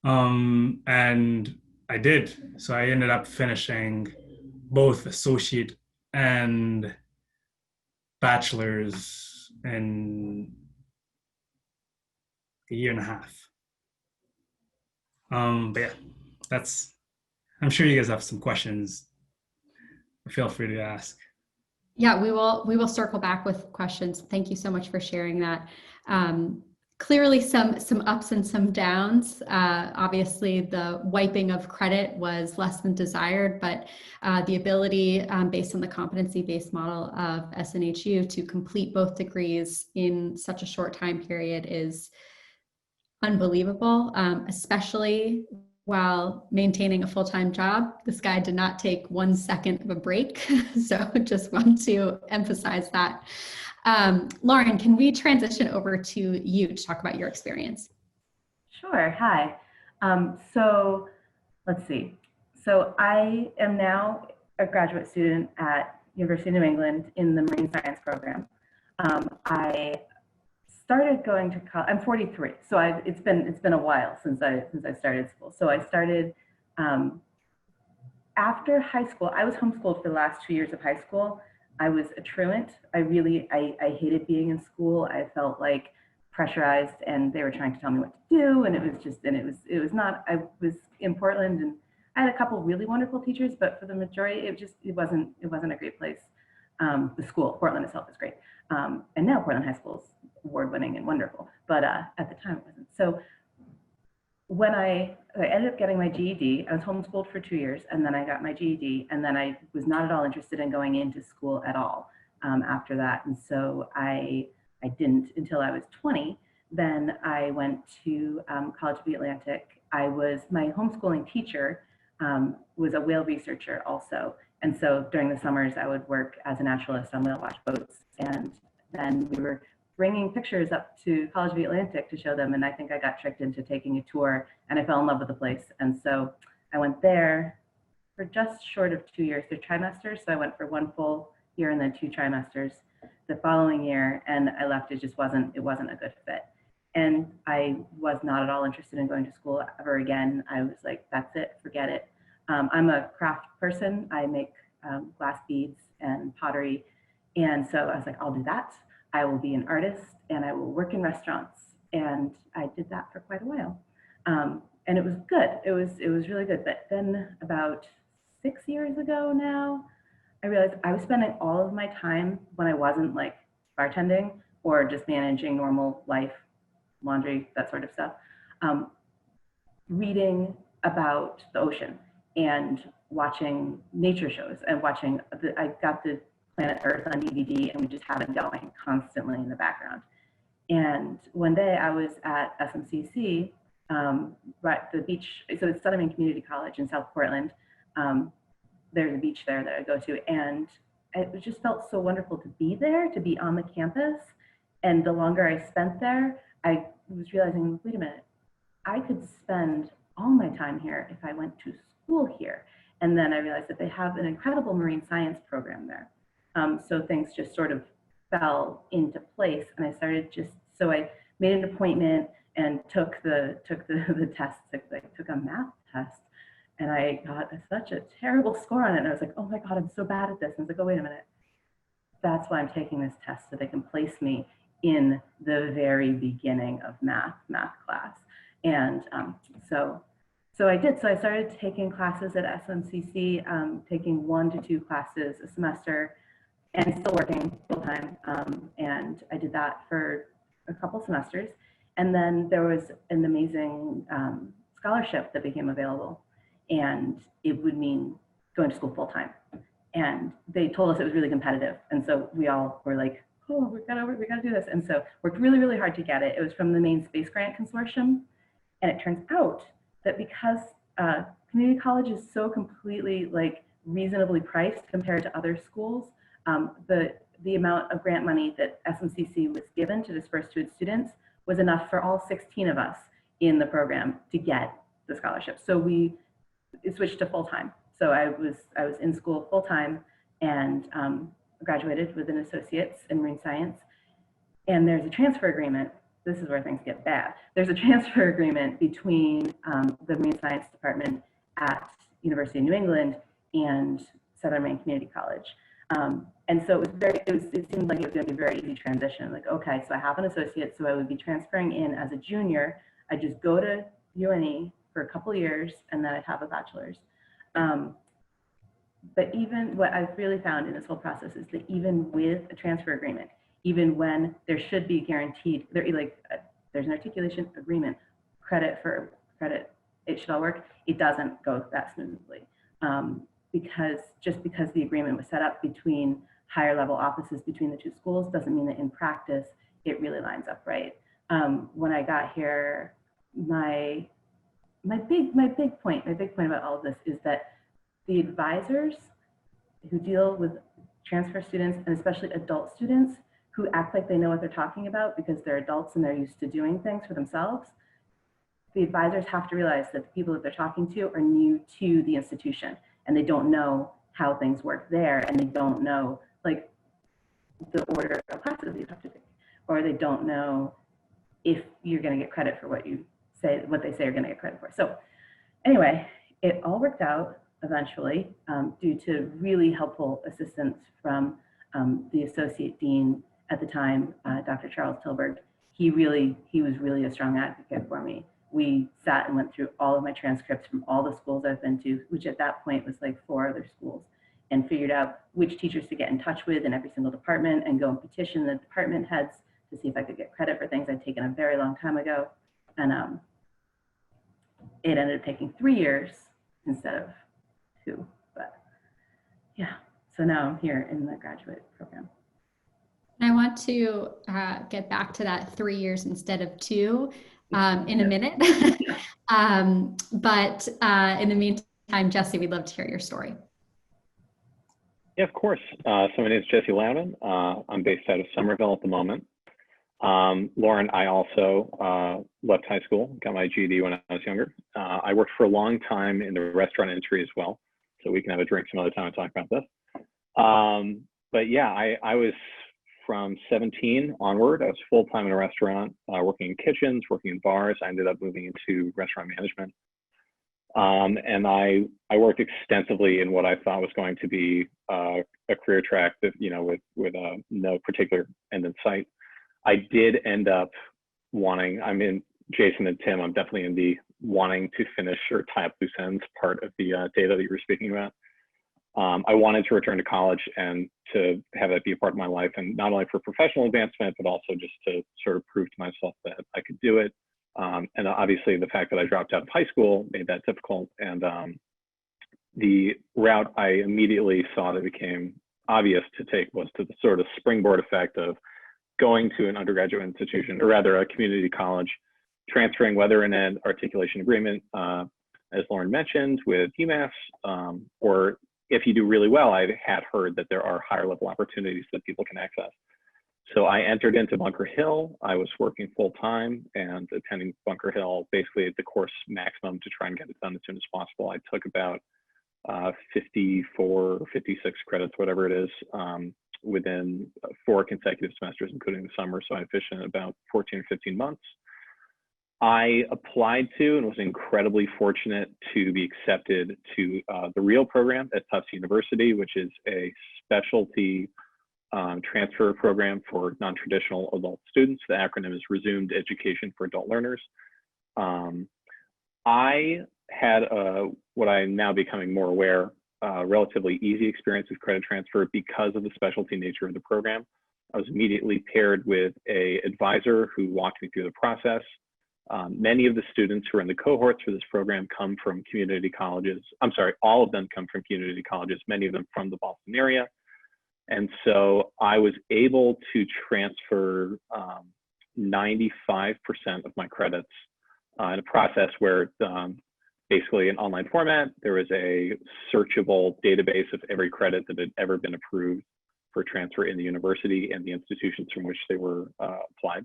And I did. So I ended up finishing both associate and bachelor's in a year and a half. But yeah, I'm sure you guys have some questions. Feel free to ask. Yeah, we will circle back with questions. Thank you so much for sharing that. Clearly some ups and some downs. Obviously the wiping of credit was less than desired, but the ability based on the competency-based model of SNHU to complete both degrees in such a short time period is unbelievable, especially while maintaining a full-time job. This guy did not take 1 second of a break. So just want to emphasize that. Lauren, can we transition over to you to talk about your experience? Sure, hi. So let's see. So I am now a graduate student at University of New England in the marine science program. I started going to college. I'm 43, so it's been a while since I started school. So I started after high school. I was homeschooled for the last 2 years of high school. I was a truant. I hated being in school. I felt like pressurized, and they were trying to tell me what to do, and it was not. I was in Portland, and I had a couple really wonderful teachers, but for the majority, it wasn't a great place. The school, Portland itself, is great, and now Portland High School is award-winning and wonderful, but at the time it wasn't. So when I ended up getting my GED, I was homeschooled for 2 years, and then I got my GED, and then I was not at all interested in going into school at all after that, and so I didn't until I was 20. Then I went to College of the Atlantic. My homeschooling teacher was a whale researcher also, and so during the summers I would work as a naturalist on whale watch boats, and then we were bringing pictures up to College of the Atlantic to show them, and I think I got tricked into taking a tour, and I fell in love with the place, and so I went there for just short of 2 years. They're trimesters, so I went for 1 full year and then 2 trimesters the following year, and I left. It wasn't a good fit, and I was not at all interested in going to school ever again. I was like, that's it, forget it. I'm a craft person. I make glass beads and pottery, and so I was like, I'll do that. I will be an artist, and I will work in restaurants. And I did that for quite a while. And it was good. It was really good. But then about 6 years ago now, I realized I was spending all of my time when I wasn't like bartending or just managing normal life, laundry, that sort of stuff, reading about the ocean and watching nature shows and watching, I got the Planet Earth on DVD, and we just have it going constantly in the background. And one day I was at SMCC, right at the beach. So it's Southern Maine Community College in South Portland. There's a beach there that I go to, and it just felt so wonderful to be there, to be on the campus. And the longer I spent there, I was realizing, wait a minute, I could spend all my time here if I went to school here. And then I realized that they have an incredible marine science program there. So things just sort of fell into place, and I started so I made an appointment and took the test, took a math test, and I got such a terrible score on it. And I was like, oh my God, I'm so bad at this. And I was like, oh, wait a minute. That's why I'm taking this test, so they can place me in the very beginning of math class. And so I did. So I started taking classes at SMCC, taking 1 to 2 classes a semester, and still working full time. And I did that for a couple semesters. And then there was an amazing scholarship that became available, and it would mean going to school full time. And they told us it was really competitive. And so we all were like, oh, we gotta do this. And so worked really, really hard to get it. It was from the Maine Space Grant Consortium. And it turns out that because community college is so completely like reasonably priced compared to other schools, the amount of grant money that SMCC was given to disperse to its students was enough for all 16 of us in the program to get the scholarship. So we switched to full-time. So I was in school full-time, and graduated with an associate's in marine science. And there's a transfer agreement. This is where things get bad. There's a transfer agreement between the marine science department at University of New England and Southern Maine Community College. And so it seemed like it was going to be a very easy transition. Like, okay, so I have an associate, so I would be transferring in as a junior. I just go to UNE for a couple of years, and then I'd have a bachelor's. But even what I've really found in this whole process is that even with a transfer agreement, even when there should be guaranteed, there's an articulation agreement, credit for credit, it should all work, it doesn't go that smoothly. Because the agreement was set up between higher level offices between the two schools doesn't mean that in practice it really lines up right. When I got here, my big point about all of this is that the advisors who deal with transfer students, and especially adult students who act like they know what they're talking about because they're adults and they're used to doing things for themselves, the advisors have to realize that the people that they're talking to are new to the institution, and they don't know how things work there, and they don't know like the order of classes you have to take, or they don't know if you're going to get credit for what they say you're going to get credit for. So anyway, it all worked out eventually due to really helpful assistance from the associate dean at the time, Dr. Charles Tilburg. He was really a strong advocate for me. We sat and went through all of my transcripts from all the schools I've been to, which at that point was like 4 other schools, and figured out which teachers to get in touch with in every single department and go and petition the department heads to see if I could get credit for things I'd taken a very long time ago. And it ended up taking 3 years instead of 2, but yeah. So now I'm here in the graduate program. I want to get back to that 3 years instead of 2 in a minute. But in the meantime, Jesse, we'd love to hear your story. Yeah, of course. So my name is Jesse Loudon. I'm based out of Somerville at the moment. Lauren, I also left high school, got my GED when I was younger. I worked for a long time in the restaurant industry as well, so we can have a drink some other time and talk about this. But yeah, I was from 17 onward. I was full-time in a restaurant, working in kitchens, working in bars. I ended up moving into restaurant management. And I worked extensively in what I thought was going to be a career track that, you know, with no particular end in sight. I did end up wanting, I'm in Jason and Tim, I'm definitely in the wanting to finish or tie up loose ends part of the data that you were speaking about. I wanted to return to college and to have that be a part of my life, and not only for professional advancement, but also just to sort of prove to myself that I could do it. And obviously the fact that I dropped out of high school made that difficult. And the route I immediately saw that became obvious to take was to the sort of springboard effect of going to an undergraduate institution, or rather a community college, transferring whether in an articulation agreement, as Lauren mentioned, with UMass, or if you do really well, I had heard that there are higher level opportunities that people can access. So I entered into Bunker Hill. I was working full time and attending Bunker Hill basically at the course maximum to try and get it done as soon as possible. I took about 54 or 56 credits, whatever it is, within 4 consecutive semesters, including the summer. So I finished in about 14 or 15 months. I applied to and was incredibly fortunate to be accepted to the REAL program at Tufts University, which is a specialty transfer program for non-traditional adult students. The acronym is Resumed Education for Adult Learners. I had what I'm now becoming more aware, relatively easy experience with credit transfer because of the specialty nature of the program. I was immediately paired with an advisor who walked me through the process. Many of the students who are in the cohorts for this program come from community colleges. I'm sorry, all of them come from community colleges, many of them from the Boston area. And so I was able to transfer 95% of my credits in a process where basically an online format, there was a searchable database of every credit that had ever been approved for transfer in the university and the institutions from which they were applied.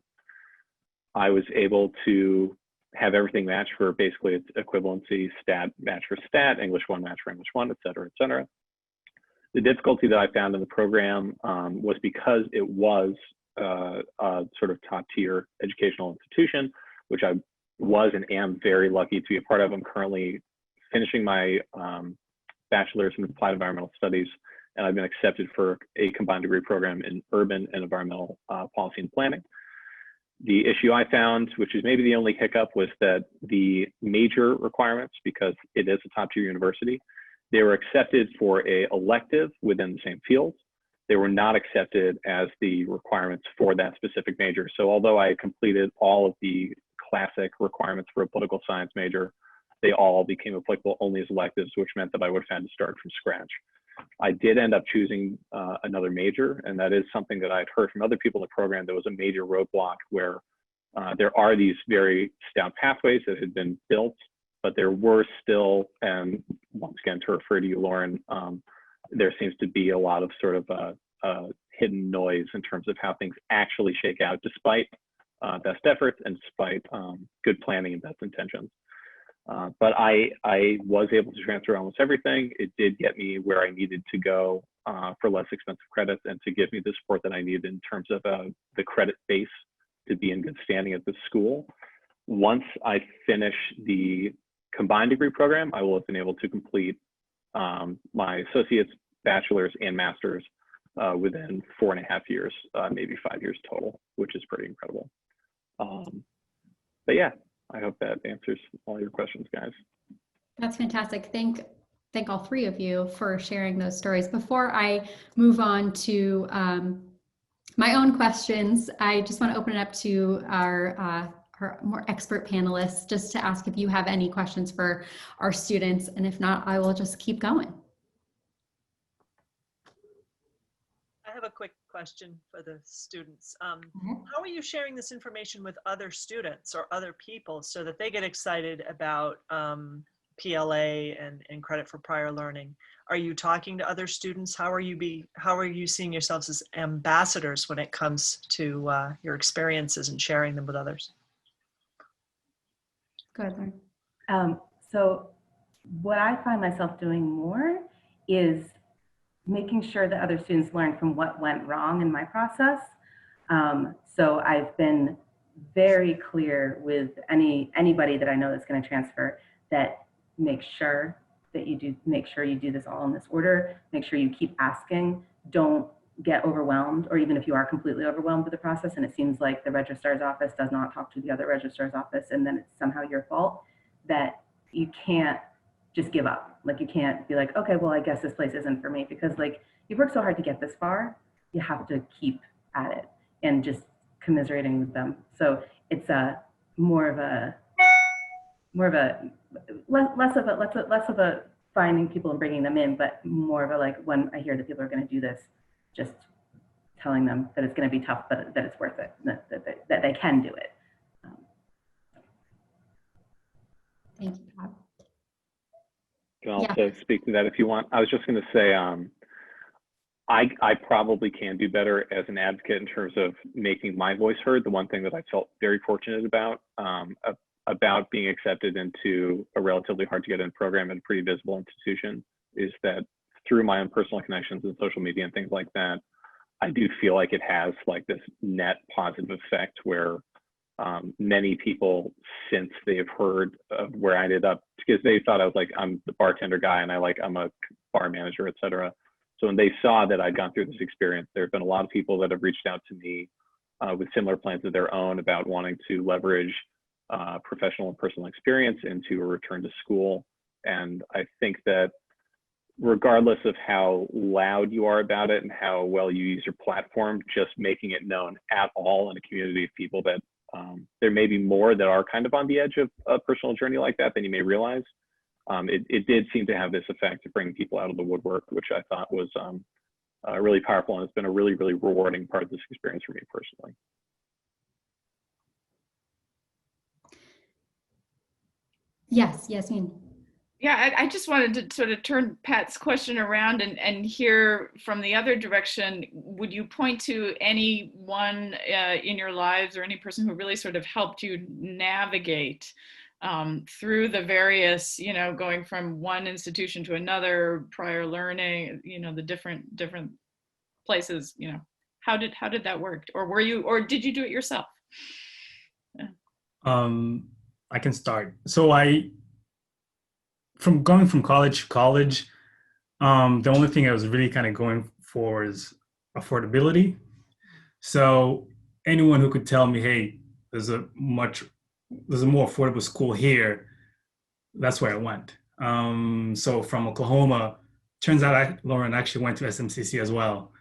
I was able to have everything match for basically its equivalency, stat match for stat, English 1 match for English 1, et cetera, et cetera. The difficulty that I found in the program was because it was a sort of top tier educational institution, which I was and am very lucky to be a part of. I'm currently finishing my bachelor's in applied environmental studies, and I've been accepted for a combined degree program in urban and environmental policy and planning. The issue I found, which is maybe the only hiccup, was that the major requirements, because it is a top tier university, they were accepted for an elective within the same field. They were not accepted as the requirements for that specific major. So although I completed all of the classic requirements for a political science major, they all became applicable only as electives, which meant that I would have had to start from scratch. I did end up choosing another major, and that is something that I'd heard from other people in the program. There was a major roadblock where there are these very stout pathways that had been built, but there were still, and once again, to refer to you, Lauren, there seems to be a lot of sort of hidden noise in terms of how things actually shake out, despite best efforts and despite good planning and best intentions. But I was able to transfer almost everything. It did get me where I needed to go for less expensive credits and to give me the support that I needed in terms of the credit base to be in good standing at the school. Once I finish the combined degree program, I will have been able to complete my associate's, bachelor's, and master's within 4.5 years, maybe 5 years total, which is pretty incredible. But yeah, I hope that answers all your questions, guys. That's fantastic. Thank all three of you for sharing those stories. Before I move on to my own questions, I just want to open it up to our more expert panelists just to ask if you have any questions for our students. And if not, I will just keep going. I have a quick question for the students. How are you sharing this information with other students or other people so that they get excited about PLA and credit for prior learning? Are you talking to other students? How are you seeing yourselves as ambassadors when it comes to your experiences and sharing them with others? Go ahead, Lauren. So what I find myself doing more is making sure that other students learn from what went wrong in my process. So I've been very clear with anybody that I know that's going to transfer that make sure you do this all in this order. Make sure you keep asking. Don't get overwhelmed, or even if you are completely overwhelmed with the process and it seems like the registrar's office does not talk to the other registrar's office and then it's somehow your fault, that you can't just give up. Like, you can't be like, okay, well, I guess this place isn't for me, because like, you've worked so hard to get this far, you have to keep at it and just commiserating with them. So it's less of a finding people and bringing them in, but more of a, like, when I hear that people are going to do this, just telling them that it's going to be tough, but that it's worth it, that they can do it. Thank you, Bob. You can also speak to that if you want. I was just going to say, I probably can do better as an advocate in terms of making my voice heard. The one thing that I felt very fortunate about being accepted into a relatively hard to get in program at a pretty visible institution is that through my own personal connections and social media and things like that, I do feel like it has like this net positive effect where many people, since they've heard of where I ended up, because they thought I was like, I'm the bartender guy and I'm a bar manager, et cetera. So when they saw that I'd gone through this experience, there have been a lot of people that have reached out to me with similar plans of their own about wanting to leverage professional and personal experience into a return to school. And I think that regardless of how loud you are about it and how well you use your platform, just making it known at all in a community of people that there may be more that are kind of on the edge of a personal journey like that than you may realize. It did seem to have this effect of bringing people out of the woodwork, which I thought was really powerful, and it's been a really, really rewarding part of this experience for me personally. Yes, Yasmin. Yeah, I just wanted to sort of turn Pat's question around and hear from the other direction. Would you point to anyone in your lives or any person who really sort of helped you navigate through the various, going from one institution to another, prior learning, the different places, how did that work? Or did you do it yourself? Yeah. I can start. So from going from college to college, the only thing I was really kind of going for is affordability. So anyone who could tell me, hey, there's a more affordable school here, that's where I went. So from Oklahoma, turns out Lauren actually went to SMCC as well.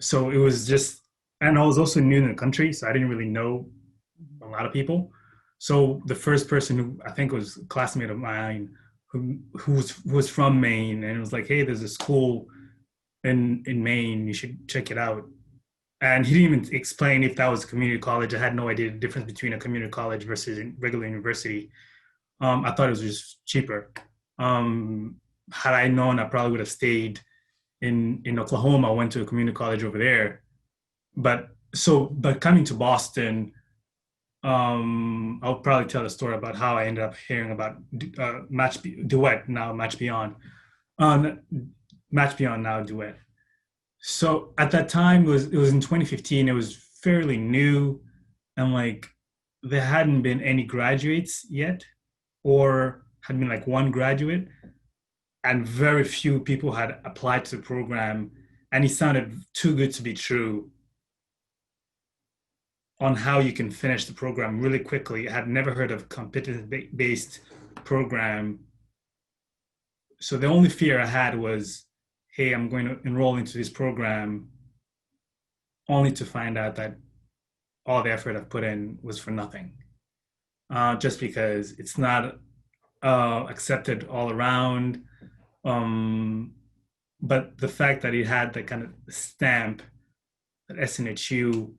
So it was just, and I was also new in the country, so I didn't really know a lot of people. So the first person who I think was a classmate of mine who was from Maine, and it was like, hey, there's a school in Maine, you should check it out. And he didn't even explain if that was a community college. I had no idea the difference between a community college versus a regular university. I thought it was just cheaper. Had I known, I probably would have stayed in Oklahoma. I went to a community college over there. But coming to Boston, I'll probably tell a story about how I ended up hearing about Duet, now Match Beyond. Match Beyond, now Duet. So at that time, it was in 2015. It was fairly new, and like there hadn't been any graduates yet, or had been like one graduate, and very few people had applied to the program, and it sounded too good to be true on how you can finish the program really quickly. I had never heard of competency-based program. So the only fear I had was, hey, I'm going to enroll into this program only to find out that all the effort I've put in was for nothing. Just because it's not accepted all around. But the fact that it had the kind of stamp at SNHU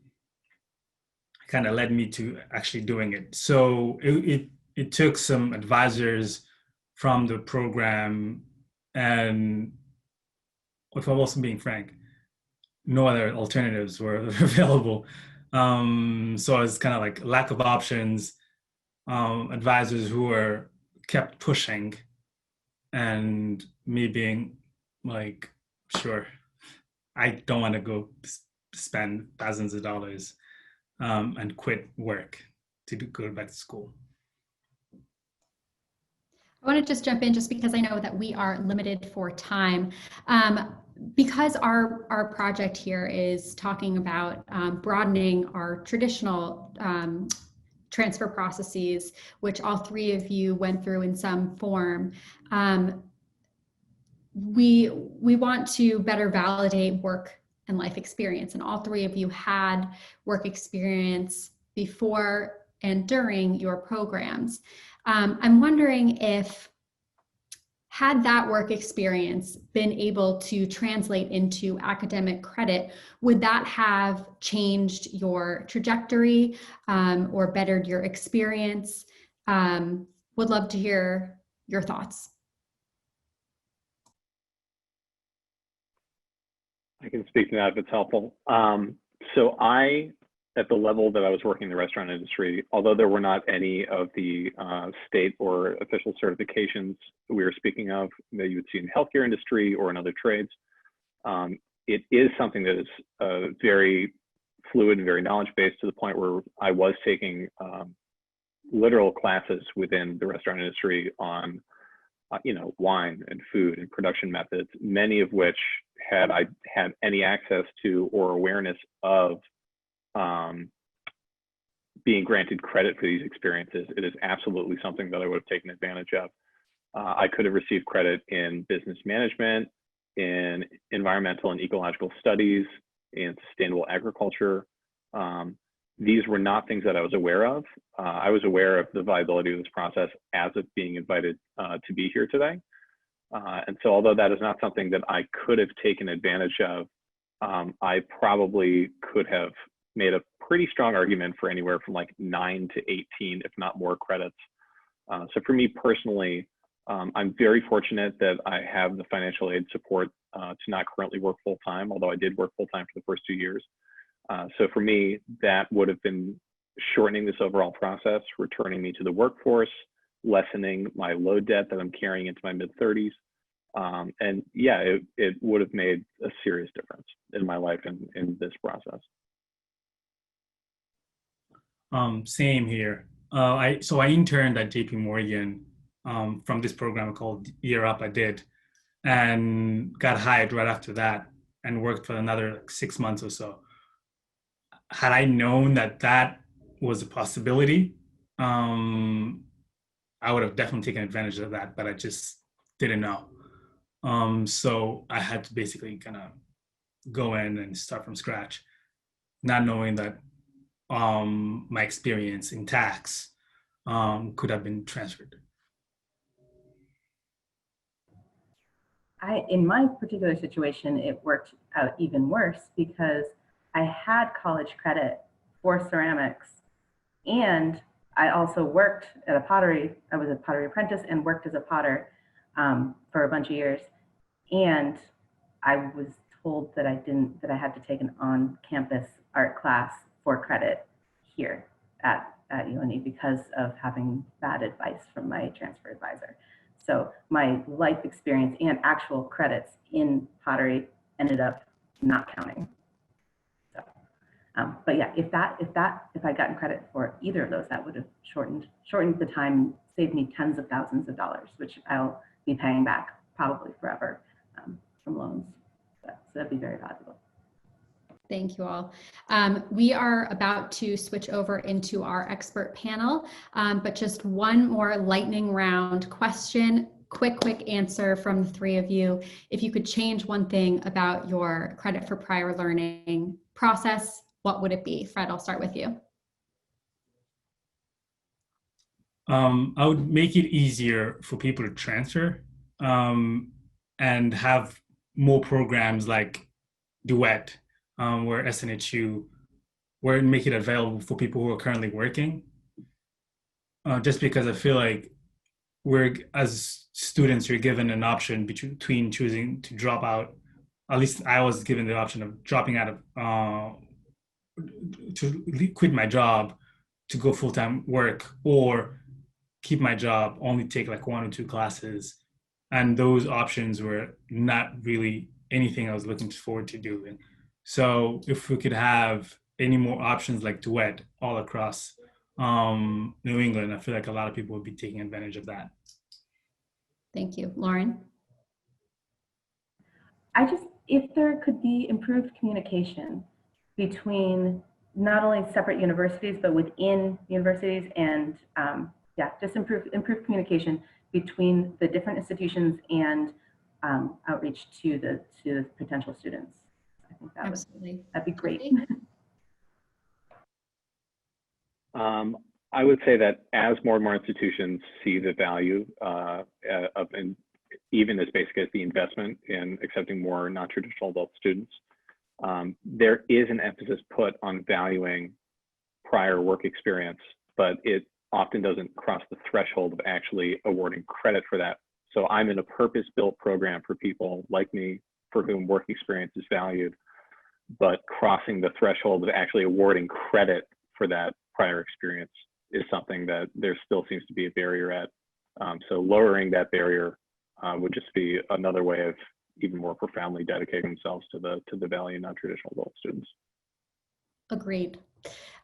kind of led me to actually doing it. So it took some advisors from the program, and if I'm also being frank, no other alternatives were available. So it's kind of like lack of options, advisors who were kept pushing, and me being like, sure, I don't want to go spend thousands of dollars and quit work to go back to school. I want to just jump in just because I know that we are limited for time. Because our project here is talking about broadening our traditional transfer processes, which all three of you went through in some form, we want to better validate work and life experience. And all three of you had work experience before and during your programs. I'm wondering if, had that work experience been able to translate into academic credit, would that have changed your trajectory or bettered your experience? Would love to hear your thoughts. I can speak to that if it's helpful. So at the level that I was working in the restaurant industry, although there were not any of the state or official certifications we were speaking of that you would see in the healthcare industry or in other trades, it is something that is very fluid and very knowledge-based, to the point where I was taking literal classes within the restaurant industry on wine and food and production methods, many of which, had I had any access to or awareness of being granted credit for these experiences, it is absolutely something that I would have taken advantage of. I could have received credit in business management, in environmental and ecological studies, in sustainable agriculture. These were not things that I was aware of. I was aware of the viability of this process as of being invited to be here today. And so although that is not something that I could have taken advantage of, I probably could have made a pretty strong argument for anywhere from like 9 to 18, if not more credits. So for me personally, I'm very fortunate that I have the financial aid support to not currently work full-time, although I did work full-time for the first 2 years. So for me, that would have been shortening this overall process, returning me to the workforce, lessening my load debt that I'm carrying into my mid-30s. And yeah, it would have made a serious difference in my life and in this process. Same here. So I interned at JP Morgan from this program called Year Up I did, and got hired right after that and worked for another 6 months or so. Had I known that that was a possibility, I would have definitely taken advantage of that, but I just didn't know. So I had to basically kind of go in and start from scratch, not knowing that my experience in tax could have been transferred. In my particular situation, it worked out even worse because I had college credit for ceramics, and I also worked at a pottery. I was a pottery apprentice and worked as a potter for a bunch of years. And I was told that I had to take an on-campus art class for credit here at at UNE because of having bad advice from my transfer advisor. So my life experience and actual credits in pottery ended up not counting. So, but yeah, if I'd gotten credit for either of those, that would have shortened the time, saved me tens of thousands of dollars, which I'll be paying back probably forever from loans. So that'd be very valuable. Thank you all. We are about to switch over into our expert panel, but just one more lightning round question. Quick answer from the three of you. If you could change one thing about your credit for prior learning process, what would it be? Fred, I'll start with you. I would make it easier for people to transfer and have more programs like Duet, where SNHU, where make it available for people who are currently working. Just because I feel like as students, you're given an option between choosing to drop out. At least I was given the option of dropping out of, to quit my job to go full-time work, or keep my job, only take like 1 or 2 classes. And those options were not really anything I was looking forward to doing. So if we could have any more options like Duet all across New England, I feel like a lot of people would be taking advantage of that. Thank you. Lauren? If there could be improved communication between not only separate universities, but within universities, and just improved communication between the different institutions and outreach to the potential students. I think that'd be great. I would say that as more and more institutions see the value of even as basic as the investment in accepting more non-traditional adult students, there is an emphasis put on valuing prior work experience, but it often doesn't cross the threshold of actually awarding credit for that. So I'm in a purpose-built program for people like me for whom work experience is valued, but crossing the threshold of actually awarding credit for that prior experience is something that there still seems to be a barrier at. So lowering that barrier would just be another way of even more profoundly dedicating themselves to the value of non-traditional adult students. Agreed.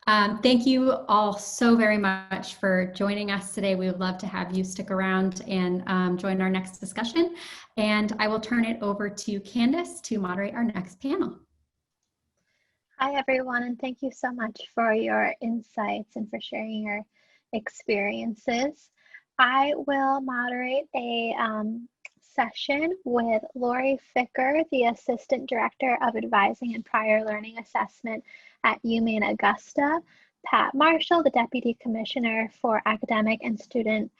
Thank you all so very much for joining us today. We would love to have you stick around and join our next discussion. And I will turn it over to Candace to moderate our next panel. Hi, everyone, and thank you so much for your insights and for sharing your experiences. I will moderate a session with Lori Ficker, the Assistant Director of Advising and Prior Learning Assessment at UMaine Augusta, Pat Marshall, the Deputy Commissioner for Academic Affairs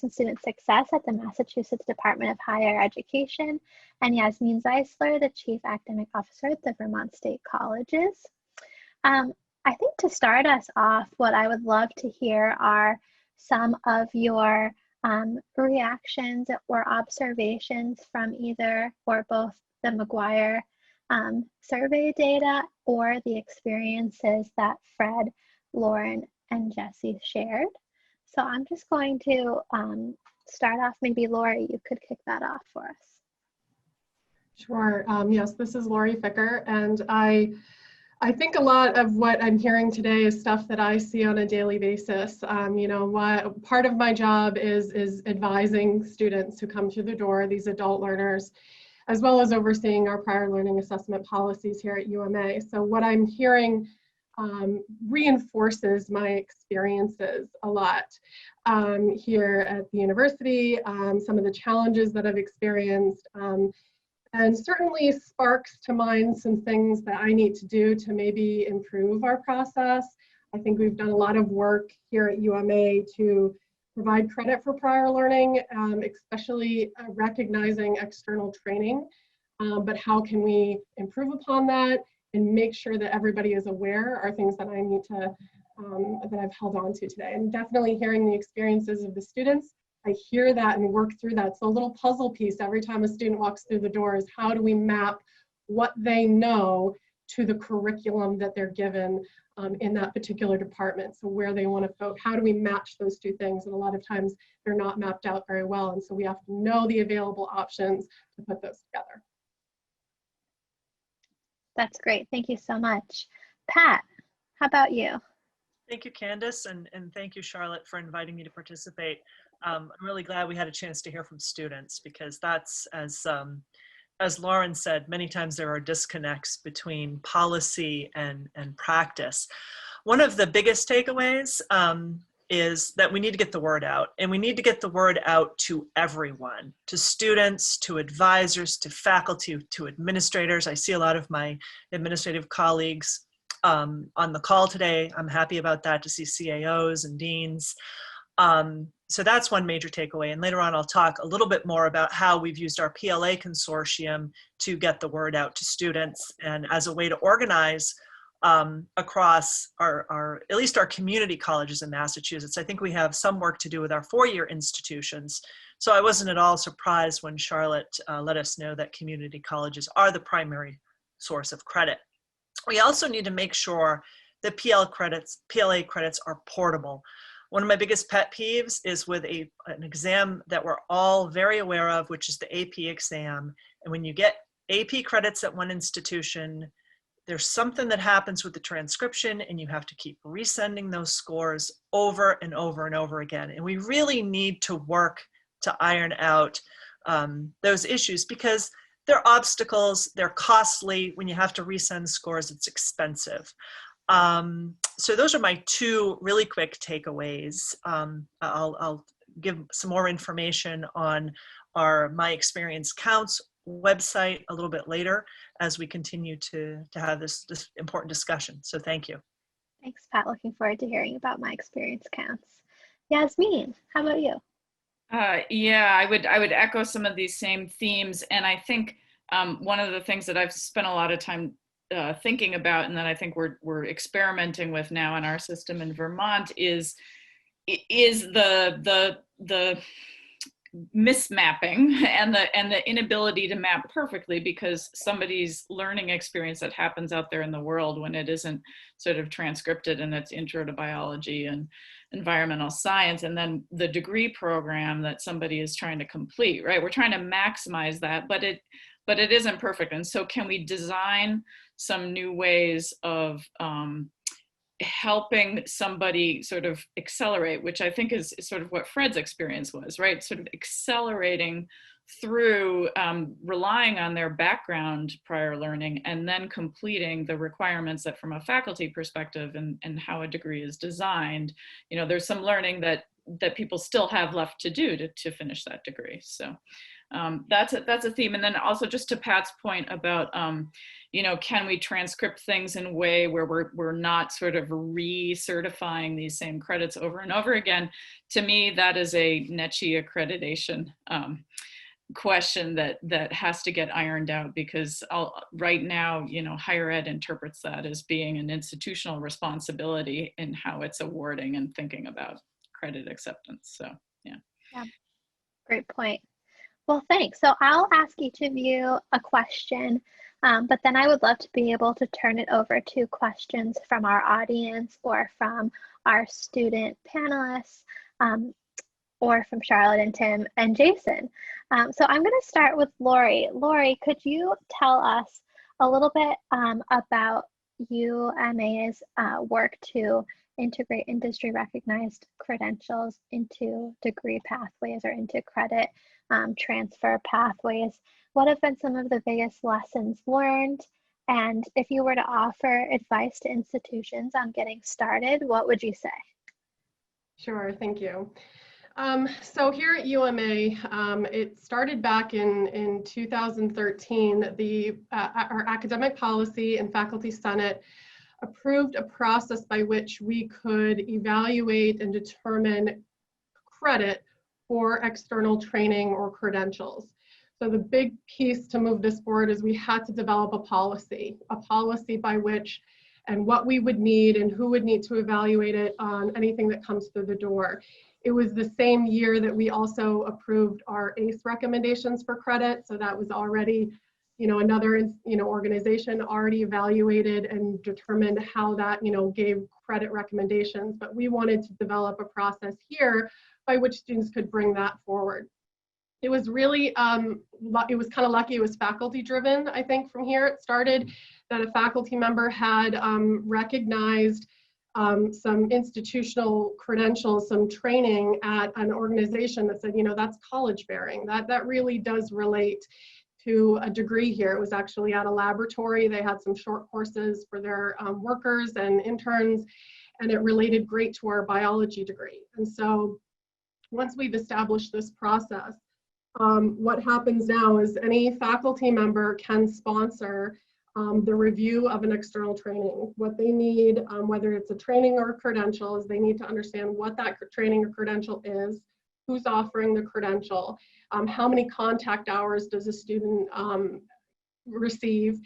and Student Success at the Massachusetts Department of Higher Education, and Yasmin Zeisler, the Chief Academic Officer at the Vermont State Colleges. I think to start us off, what I would love to hear are some of your reactions or observations from either or both the McGuire survey data or the experiences that Fred, Lauren, and Jesse shared. So I'm just going to start off. Maybe Lori, you could kick that off for us. Sure. Yes, this is Lori Ficker, and I think a lot of what I'm hearing today is stuff that I see on a daily basis. Part of my job is advising students who come through the door, these adult learners, as well as overseeing our prior learning assessment policies here at UMA. So what I'm hearing reinforces my experiences a lot here at the university, some of the challenges that I've experienced, and certainly sparks to mind some things that I need to do to maybe improve our process. I think we've done a lot of work here at UMA to provide credit for prior learning, especially recognizing external training, but how can we improve upon that and make sure that everybody is aware are things that I need to, that I've held on to today. And definitely hearing the experiences of the students, I hear that and work through that. So a little puzzle piece every time a student walks through the door is how do we map what they know to the curriculum that they're given in that particular department. So where they want to focus, how do we match those two things? And a lot of times they're not mapped out very well. And so we have to know the available options to put those together. That's great. Thank you so much. Pat, how about you? Thank you, Candace, and thank you, Charlotte, for inviting me to participate. I'm really glad we had a chance to hear from students, because that's, as Lauren said, many times there are disconnects between policy and practice. One of the biggest takeaways is that we need to get the word out, and we need to get the word out to everyone, to students, to advisors, to faculty, to administrators. I see a lot of my administrative colleagues on the call today. I'm happy about that, to see CAOs and deans. So that's one major takeaway. And later on, I'll talk a little bit more about how we've used our PLA consortium to get the word out to students, and as a way to organize across at least our community colleges in Massachusetts. I think we have some work to do with our four-year institutions. So I wasn't at all surprised when Charlotte let us know that community colleges are the primary source of credit. We also need to make sure that PLA credits are portable. One of my biggest pet peeves is with an exam that we're all very aware of, which is the AP exam. And when you get AP credits at one institution, there's something that happens with the transcription, and you have to keep resending those scores over and over and over again. And we really need to work to iron out those issues, because they're obstacles, they're costly. When you have to resend scores, it's expensive. So those are my two really quick takeaways. I'll give some more information on our My Experience Counts website a little bit later as we continue to have this important discussion. So thank you. Thanks, Pat. Looking forward to hearing about My Experience Counts. Yasmin, how about you? Yeah, I would echo some of these same themes. And I think one of the things that I've spent a lot of time thinking about, and that I think we're experimenting with now in our system in Vermont, is the mismapping and the inability to map perfectly, because somebody's learning experience that happens out there in the world, when it isn't sort of transcripted in its intro to biology and environmental science, and then the degree program that somebody is trying to complete, right? We're trying to maximize that, but it isn't perfect. And so can we design some new ways of helping somebody sort of accelerate, which I think is sort of what Fred's experience was, right? Sort of accelerating through relying on their background prior learning, and then completing the requirements that, from a faculty perspective and how a degree is designed, you know, there's some learning that people still have left to do to finish that degree. So that's a theme. And then also, just to Pat's point about, you know, can we transcript things in a way where we're not sort of recertifying these same credits over and over again? To me, that is a NECHI accreditation question that has to get ironed out, because right now, you know, higher ed interprets that as being an institutional responsibility in how it's awarding and thinking about credit acceptance. So yeah. Great point. Well, thanks. So I'll ask each of you a question, but then I would love to be able to turn it over to questions from our audience or from our student panelists, or from Charlotte and Tim and Jason. So I'm going to start with Lori. Lori, could you tell us a little bit about UMA's work to integrate industry recognized credentials into degree pathways or into credit transfer pathways? What have been some of the biggest lessons learned? And if you were to offer advice to institutions on getting started, what would you say? Sure, thank you. So here at UMA, it started back in 2013. Our Academic Policy and Faculty Senate approved a process by which we could evaluate and determine credit for external training or credentials. So the big piece to move this forward is we had to develop a policy by which and what we would need and who would need to evaluate it on anything that comes through the door. It was the same year that we also approved our ACE recommendations for credit. So that was already another, organization already evaluated and determined how that, gave credit recommendations, but we wanted to develop a process here by which students could bring that forward. It was really, it was kind of lucky. It was faculty driven, I think, from here. It started that a faculty member had recognized some institutional credentials, some training at an organization that said, that's college bearing. That really does relate to a degree here. It was actually at a laboratory. They had some short courses for their workers and interns, and it related great to our biology degree. And so once we've established this process, what happens now is any faculty member can sponsor the review of an external training. What they need, whether it's a training or a credential, is they need to understand what that training or credential is, who's offering the credential, how many contact hours does a student receive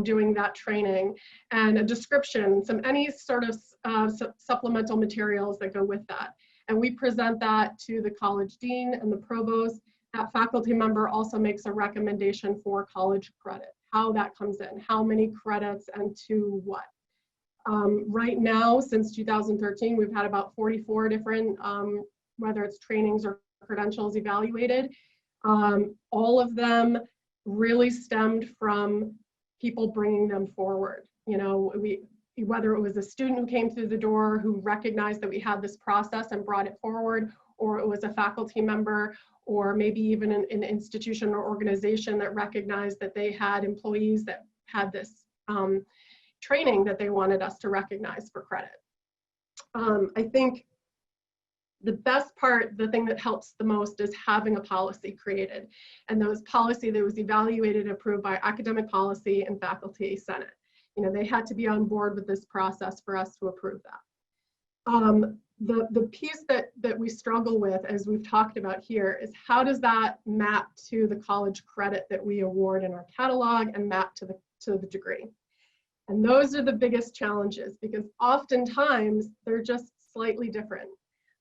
doing that training, and a description, any sort of supplemental materials that go with that. And we present that to the college dean and the provost. That faculty member also makes a recommendation for college credit, how that comes in, how many credits and to what. Right now, since 2013, we've had about 44 different, whether it's trainings or credentials evaluated. All of them really stemmed from people bringing them forward. Whether it was a student who came through the door who recognized that we had this process and brought it forward, or it was a faculty member, or maybe even an institution or organization that recognized that they had employees that had this training that they wanted us to recognize for credit. I think the best part, the thing that helps the most, is having a policy created. And those policy that was evaluated and approved by academic policy and faculty senate. They had to be on board with this process for us to approve that. The piece that we struggle with, as we've talked about here, is how does that map to the college credit that we award in our catalog and map to the degree? And those are the biggest challenges, because oftentimes they're just slightly different.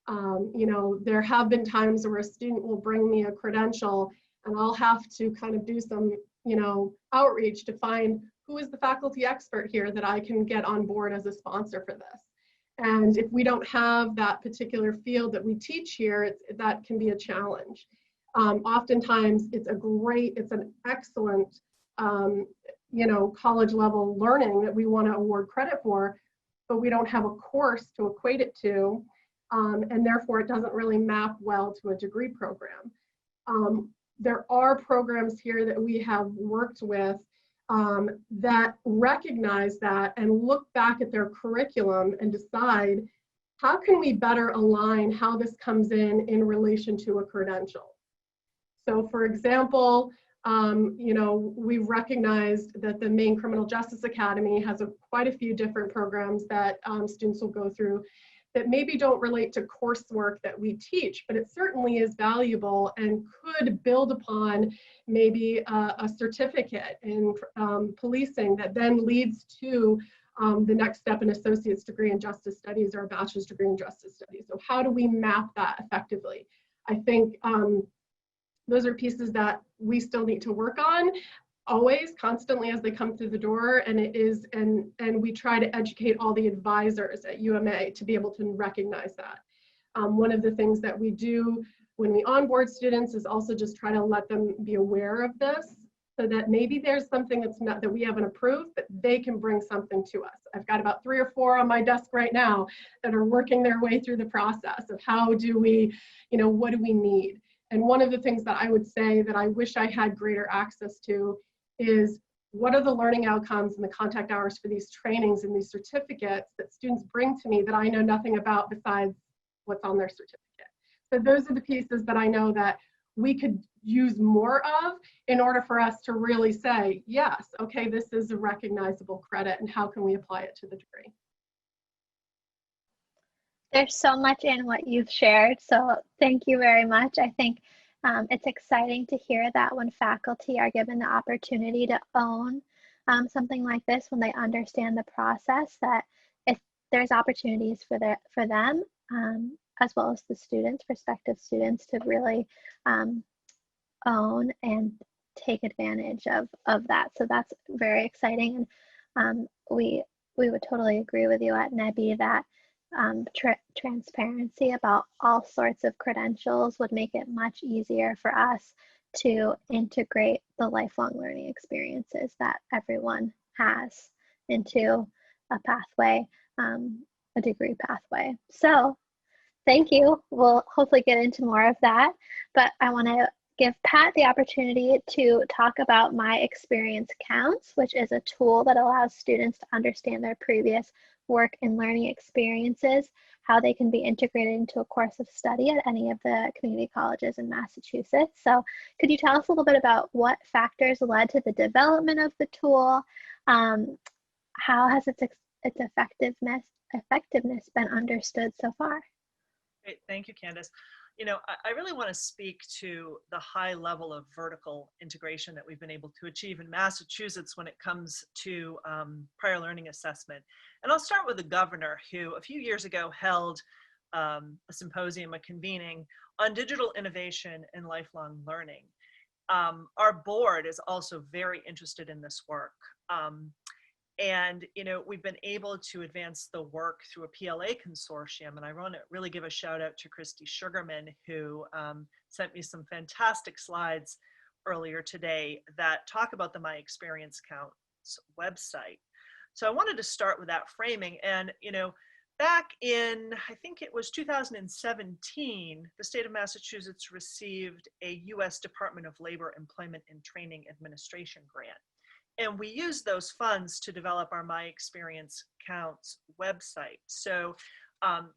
There have been times where a student will bring me a credential and I'll have to kind of do some, outreach to find who is the faculty expert here that I can get on board as a sponsor for this. And if we don't have that particular field that we teach here, that can be a challenge. Oftentimes it's an excellent, college level learning that we want to award credit for, but we don't have a course to equate it to, and therefore it doesn't really map well to a degree program. There are programs here that we have worked with that recognize that and look back at their curriculum and decide, how can we better align how this comes in relation to a credential? So for example, we've recognized that the Maine Criminal Justice Academy has quite a few different programs that students will go through that maybe don't relate to coursework that we teach, but it certainly is valuable and could build upon maybe a certificate in policing that then leads to the next step, an associate's degree in justice studies or a bachelor's degree in justice studies. So how do we map that effectively? I think those are pieces that we still need to work on always, constantly, as they come through the door, and we try to educate all the advisors at UMA to be able to recognize that. One of the things that we do when we onboard students is also just try to let them be aware of this, so that maybe there's something that we haven't approved, but they can bring something to us. I've got about 3 or 4 on my desk right now that are working their way through the process of how do we, what do we need? And one of the things that I would say that I wish I had greater access to is, what are the learning outcomes and the contact hours for these trainings and these certificates that students bring to me that I know nothing about besides what's on their certificate? So those are the pieces that I know that we could use more of in order for us to really say, yes, okay, this is a recognizable credit, and how can we apply it to the degree? There's so much in what you've shared, so thank you very much. I think it's exciting to hear that when faculty are given the opportunity to own something like this, when they understand the process, that if there's opportunities for them, as well as the students, prospective students, to really own and take advantage of that. So that's very exciting. And we would totally agree with you at NEBI that transparency about all sorts of credentials would make it much easier for us to integrate the lifelong learning experiences that everyone has into a pathway, a degree pathway. So thank you. We'll hopefully get into more of that, but I want to give Pat the opportunity to talk about My Experience Counts, which is a tool that allows students to understand their previous work and learning experiences, how they can be integrated into a course of study at any of the community colleges in Massachusetts. So could you tell us a little bit about what factors led to the development of the tool? How has its effectiveness been understood so far? Great, thank you, Candace. You know, I really want to speak to the high level of vertical integration that we've been able to achieve in Massachusetts when it comes to prior learning assessment. And I'll start with the governor, who a few years ago held a symposium, a convening on digital innovation and lifelong learning. Our board is also very interested in this work. And, you know, we've been able to advance the work through a PLA consortium. And I want to really give a shout out to Christy Sugarman, who sent me some fantastic slides earlier today that talk about the My Experience Counts website. So I wanted to start with that framing. And, you know, back in, I think it was 2017, the state of Massachusetts received a US Department of Labor Employment and Training Administration grant. And we use those funds to develop our My Experience Counts website. So,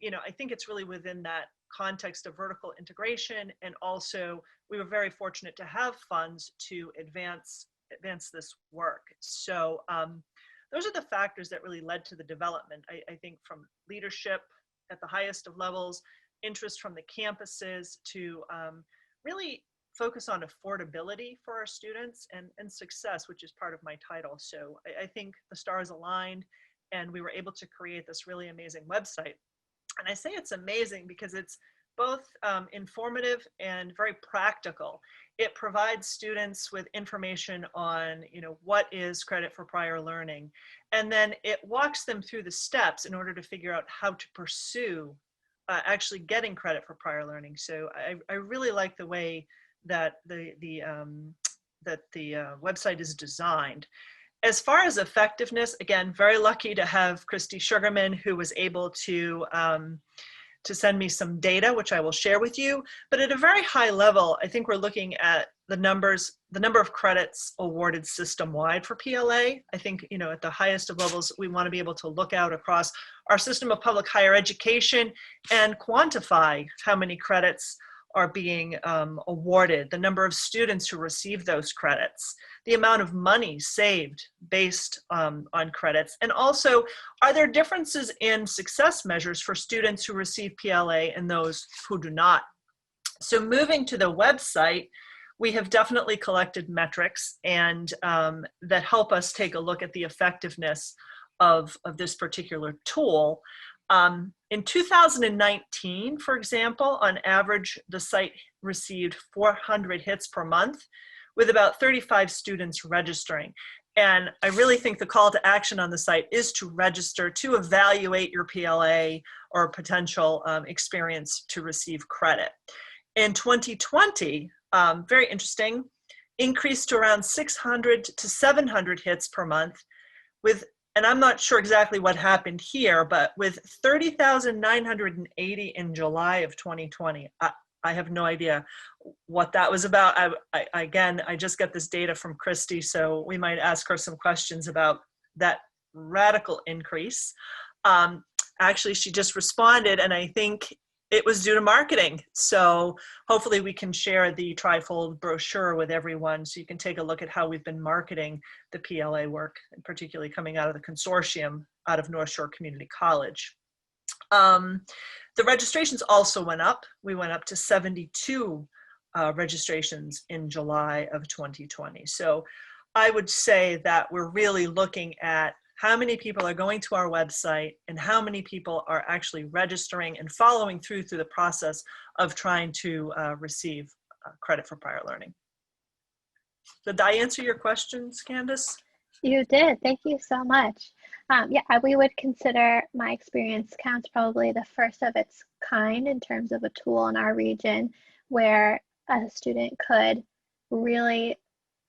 you know, I think it's really within that context of vertical integration. And also, we were very fortunate to have funds to advance this work. So those are the factors that really led to the development. I think from leadership at the highest of levels, interest from the campuses to really focus on affordability for our students and success, which is part of my title. So I think the stars aligned and we were able to create this really amazing website. And I say it's amazing because it's both informative and very practical. It provides students with information on, you know, what is credit for prior learning. And then it walks them through the steps in order to figure out how to pursue actually getting credit for prior learning. So I really like the way that the website is designed. As far as effectiveness, again, very lucky to have Christy Sugarman, who was able to send me some data, which I will share with you. But at a very high level, I think we're looking at the number of credits awarded system-wide for PLA. I think, you know, at the highest of levels, we want to be able to look out across our system of public higher education and quantify how many credits are being awarded, the number of students who receive those credits, the amount of money saved based on credits, and also, are there differences in success measures for students who receive PLA and those who do not? So moving to the website, we have definitely collected metrics and that help us take a look at the effectiveness of this particular tool. In 2019, for example, on average, the site received 400 hits per month with about 35 students registering. And I really think the call to action on the site is to register, to evaluate your PLA or potential experience to receive credit. In 2020, very interesting, increased to around 600 to 700 hits per month with, and I'm not sure exactly what happened here, but with 30,980 in July of 2020. I have no idea what that was about. Again, I just got this data from Christy, so we might ask her some questions about that radical increase. Actually, she just responded, and I think it was due to marketing. So hopefully we can share the trifold brochure with everyone so you can take a look at how we've been marketing the PLA work, and particularly coming out of the consortium out of North Shore Community College. The registrations also went up. We went up to 72 registrations in July of 2020. So I would say that we're really looking at how many people are going to our website and how many people are actually registering and following through the process of trying to receive credit for prior learning. Did I answer your questions, Candace? You did. Thank you so much. Yeah, we would consider My Experience Counts probably the first of its kind in terms of a tool in our region where a student could really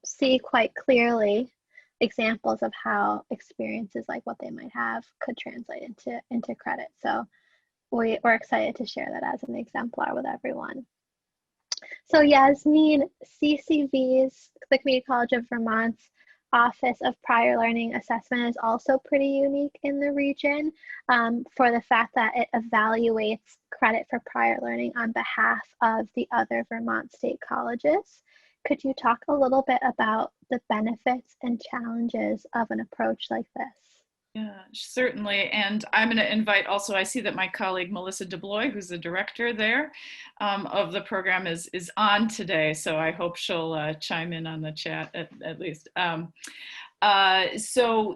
see quite clearly examples of how experiences like what they might have could translate into credit. So we're excited to share that as an exemplar with everyone. So Yasmin, CCV's, the Community College of Vermont's Office of Prior Learning Assessment is also pretty unique in the region for the fact that it evaluates credit for prior learning on behalf of the other Vermont state colleges. Could you talk a little bit about the benefits and challenges of an approach like this? Yeah, certainly. And I'm going to invite also, I see that my colleague Melissa DeBloy, who's the director there of the program, is on today. So I hope she'll chime in on the chat at least. So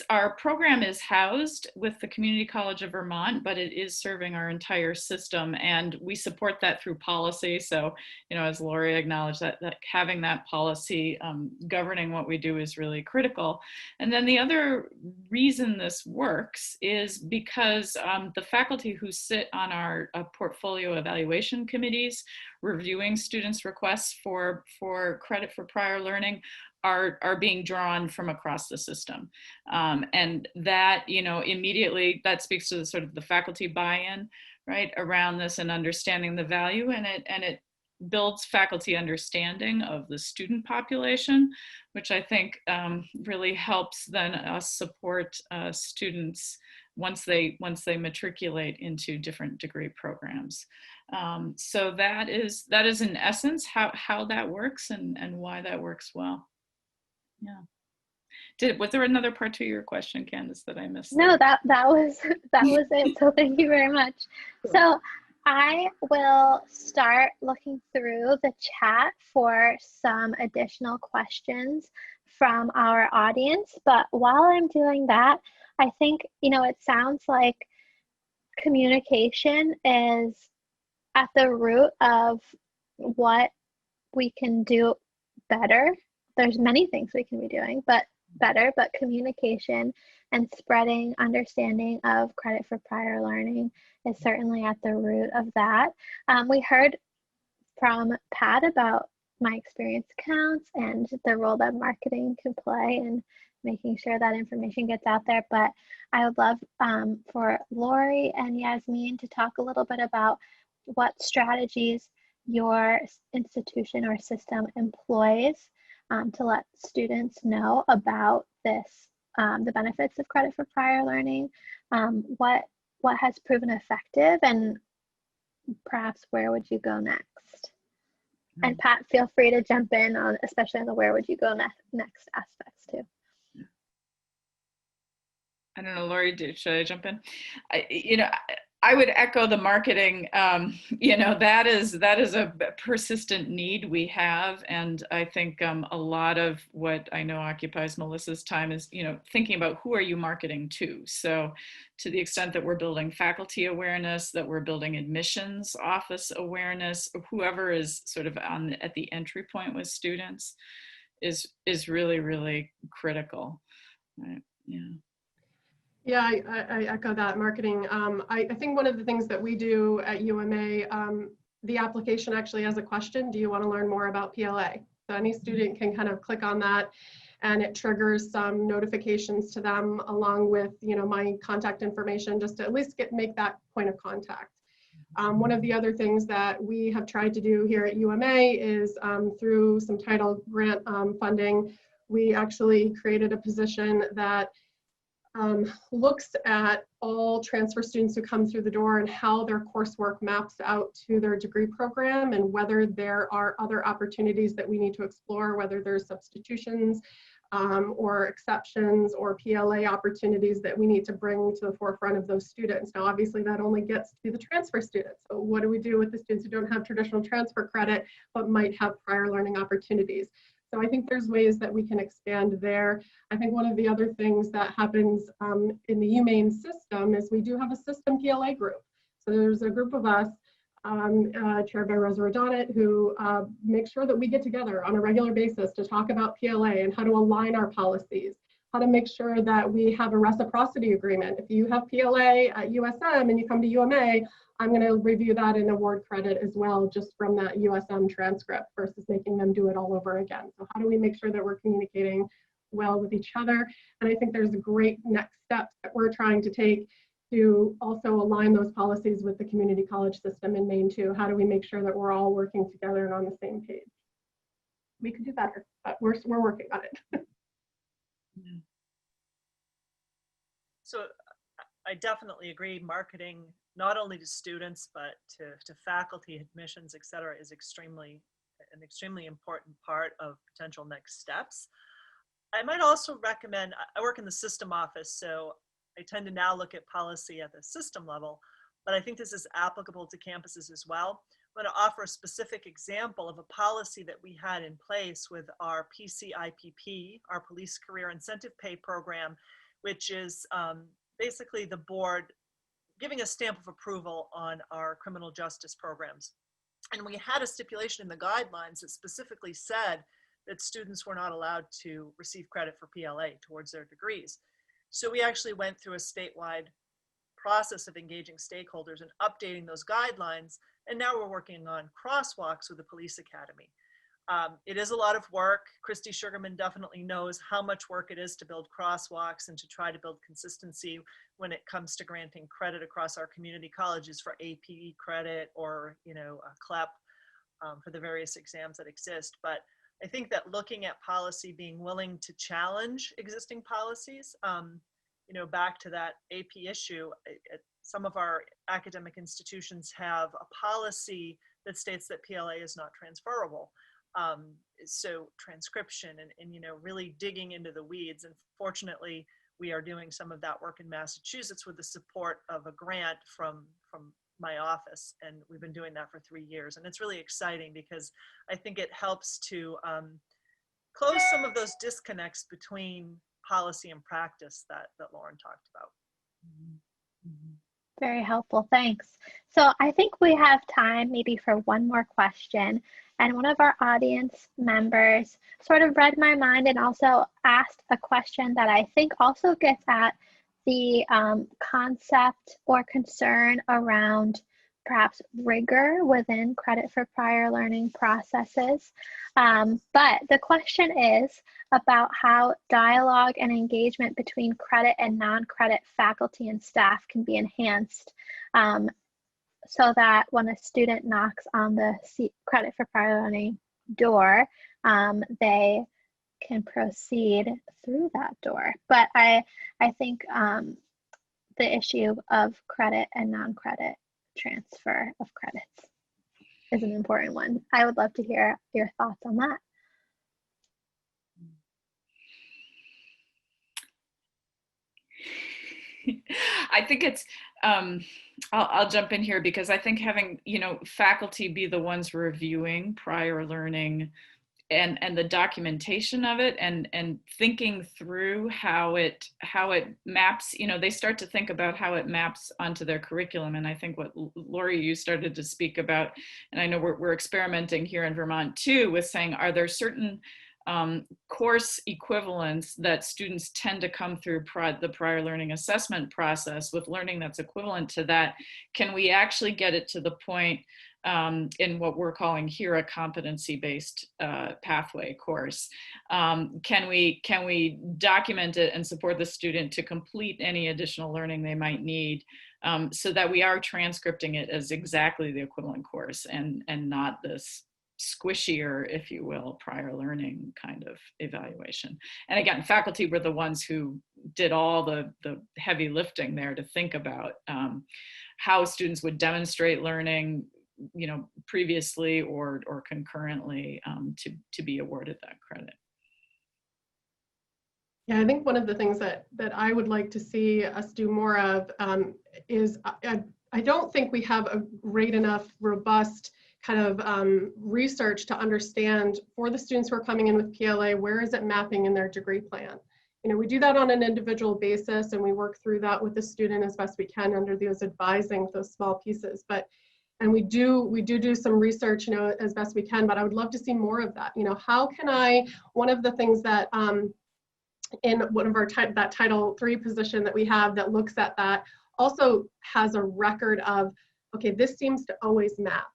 our program is housed with the Community College of Vermont, but it is serving our entire system, and we support that through policy. So, as Lori acknowledged, that having that policy governing what we do is really critical. And then the other reason this works is because the faculty who sit on our portfolio evaluation committees reviewing students' requests for credit for prior learning are being drawn from across the system. And that, immediately that speaks to the sort of the faculty buy-in, right, around this and understanding the value, and it builds faculty understanding of the student population, which I think really helps then us support students once they matriculate into different degree programs. So that is in essence how that works and why that works well. Yeah. Was there another part to your question, Candace, that I missed? No, that was it. So thank you very much. So I will start looking through the chat for some additional questions from our audience. But while I'm doing that, I think, it sounds like communication is at the root of what we can do better. There's many things we can be doing, but communication and spreading understanding of credit for prior learning is certainly at the root of that. We heard from Pat about My Experience Counts and the role that marketing can play in making sure that information gets out there. But I would love for Lori and Yasmin to talk a little bit about what strategies your institution or system employs to let students know about this, the benefits of credit for prior learning, what has proven effective, and perhaps where would you go next? And Pat, feel free to jump in on, especially on the where would you go next aspects too. I don't know, Lori, should I jump in? I would echo the marketing. That is a persistent need we have, and I think a lot of what I know occupies Melissa's time is thinking about who are you marketing to. So, to the extent that we're building faculty awareness, that we're building admissions office awareness, whoever is sort of at the entry point with students, is really, really critical. Right? Yeah. Yeah, I echo that marketing. I think one of the things that we do at UMA, the application actually has a question. Do you want to learn more about PLA? So any student can kind of click on that and it triggers some notifications to them along with, my contact information, just to at least make that point of contact. One of the other things that we have tried to do here at UMA is through some title grant funding, we actually created a position that looks at all transfer students who come through the door and how their coursework maps out to their degree program and whether there are other opportunities that we need to explore, whether there's substitutions or exceptions or PLA opportunities that we need to bring to the forefront of those students. Now, obviously that only gets to the transfer students. So what do we do with the students who don't have traditional transfer credit but might have prior learning opportunities? So I think there's ways that we can expand there. I think one of the other things that happens in the UMaine system is we do have a system PLA group. So there's a group of us chaired by Rosa Rodonnet, who makes sure that we get together on a regular basis to talk about PLA and how to align our policies, how to make sure that we have a reciprocity agreement. If you have PLA at USM and you come to UMA, I'm going to review that and award credit as well, just from that USM transcript versus making them do it all over again. So how do we make sure that we're communicating well with each other? And I think there's great next steps that we're trying to take to also align those policies with the community college system in Maine too. How do we make sure that we're all working together and on the same page? We could do better, but we're working on it. So I definitely agree. Marketing, not only to students, but to faculty, admissions, et cetera, is an extremely important part of potential next steps. I might also recommend, I work in the system office, so I tend to now look at policy at the system level, but I think this is applicable to campuses as well. I'm going to offer a specific example of a policy that we had in place with our PCIPP, our Police Career Incentive Pay Program, which is basically the board giving a stamp of approval on our criminal justice programs. And we had a stipulation in the guidelines that specifically said that students were not allowed to receive credit for PLA towards their degrees. So we actually went through a statewide process of engaging stakeholders and updating those guidelines. And now we're working on crosswalks with the police academy. It is a lot of work. Christy Sugarman definitely knows how much work it is to build crosswalks and to try to build consistency when it comes to granting credit across our community colleges for AP credit or, CLEP for the various exams that exist. But I think that looking at policy, being willing to challenge existing policies, back to that AP issue, some of our academic institutions have a policy that states that PLA is not transferable. So transcription and really digging into the weeds. And fortunately, we are doing some of that work in Massachusetts with the support of a grant from my office. And we've been doing that for 3 years. And it's really exciting because I think it helps to close some of those disconnects between policy and practice that Lauren talked about. Very helpful, thanks. So I think we have time maybe for one more question. And one of our audience members sort of read my mind and also asked a question that I think also gets at the concept or concern around perhaps rigor within credit for prior learning processes. But the question is about how dialogue and engagement between credit and non-credit faculty and staff can be enhanced so that when a student knocks on the credit for prior learning door, they can proceed through that door. But I think the issue of credit and non-credit transfer of credits is an important one. I would love to hear your thoughts on that. I think it's, I'll jump in here because I think having, faculty be the ones reviewing prior learning and the documentation of it and thinking through how it maps, they start to think about how it maps onto their curriculum. And I think what Lori, you started to speak about, and I know we're experimenting here in Vermont too, with saying, are there certain course equivalents that students tend to come through the prior learning assessment process with learning that's equivalent to that? Can we actually get it to the point in what we're calling here a competency-based pathway course? Can we document it and support the student to complete any additional learning they might need so that we are transcripting it as exactly the equivalent course and not this squishier, if you will, prior learning kind of evaluation. And again, faculty were the ones who did all the heavy lifting there to think about how students would demonstrate learning, previously or concurrently to be awarded that credit. Yeah, I think one of the things that I would like to see us do more of is I don't think we have a great enough, robust kind of research to understand for the students who are coming in with PLA, where is it mapping in their degree plan? We do that on an individual basis and we work through that with the student as best we can under those advising those small pieces. But And we do some research, as best we can, but I would love to see more of that. How can one of the things that in one of our that Title III position that we have that looks at that also has a record of, okay, this seems to always map.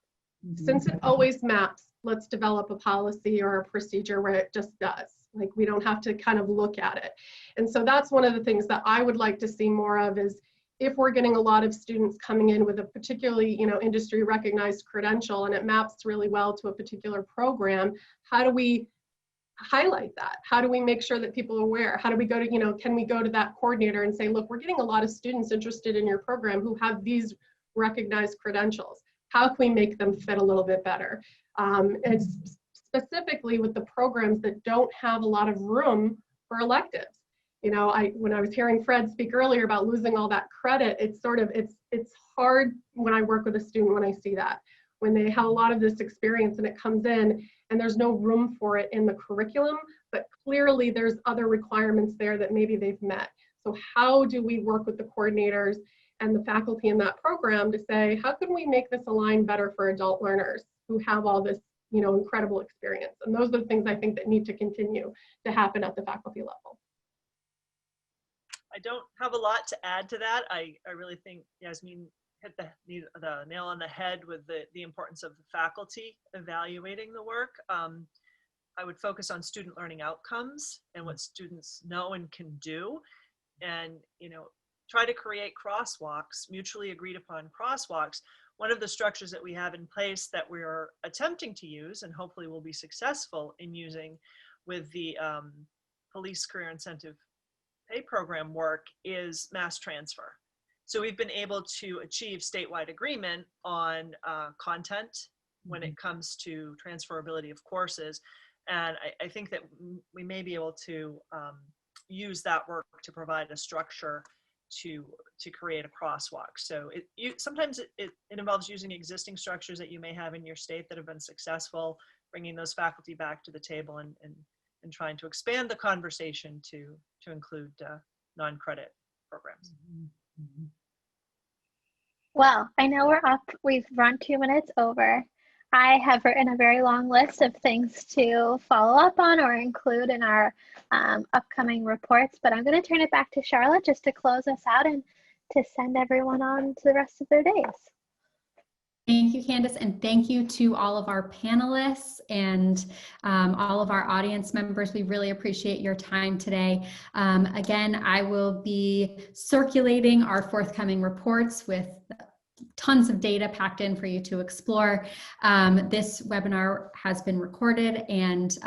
Since it always maps, let's develop a policy or a procedure where it just does. Like, we don't have to kind of look at it. And so that's one of the things that I would like to see more of, is if we're getting a lot of students coming in with a particularly, industry recognized credential and it maps really well to a particular program, how do we highlight that? How do we make sure that people are aware? How do we go to, can we go to that coordinator and say, look, we're getting a lot of students interested in your program who have these recognized credentials. How can we make them fit a little bit better? And specifically with the programs that don't have a lot of room for electives. When I was hearing Fred speak earlier about losing all that credit, it's hard when I work with a student when I see that. When they have a lot of this experience and it comes in and there's no room for it in the curriculum, but clearly there's other requirements there that maybe they've met. So how do we work with the coordinators and the faculty in that program to say, how can we make this align better for adult learners who have all this, incredible experience? And those are the things I think that need to continue to happen at the faculty level. I don't have a lot to add to that. I really think Yasmin hit the nail on the head with the importance of the faculty evaluating the work. I would focus on student learning outcomes and what students know and can do, and try to create crosswalks, mutually agreed upon crosswalks. One of the structures that we have in place that we're attempting to use, and hopefully will be successful in using with the police career incentive pay program work, is mass transfer. So we've been able to achieve statewide agreement on content when it comes to transferability of courses. And I think that we may be able to use that work to provide a structure to create a crosswalk. So sometimes it involves using existing structures that you may have in your state that have been successful, bringing those faculty back to the table and trying to expand the conversation to include non-credit programs. Well, I know we're up. We've run 2 minutes over. I have written a very long list of things to follow up on or include in our upcoming reports, but I'm going to turn it back to Charlotte just to close us out and to send everyone on to the rest of their days. Thank you, Candace, and thank you to all of our panelists and all of our audience members. We really appreciate your time today. Again, I will be circulating our forthcoming reports with tons of data packed in for you to explore. This webinar has been recorded, and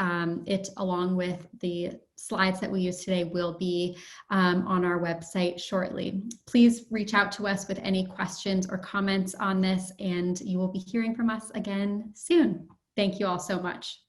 it, along with the slides that we use today, will be on our website shortly. Please reach out to us with any questions or comments on this, and you will be hearing from us again soon. Thank you all so much.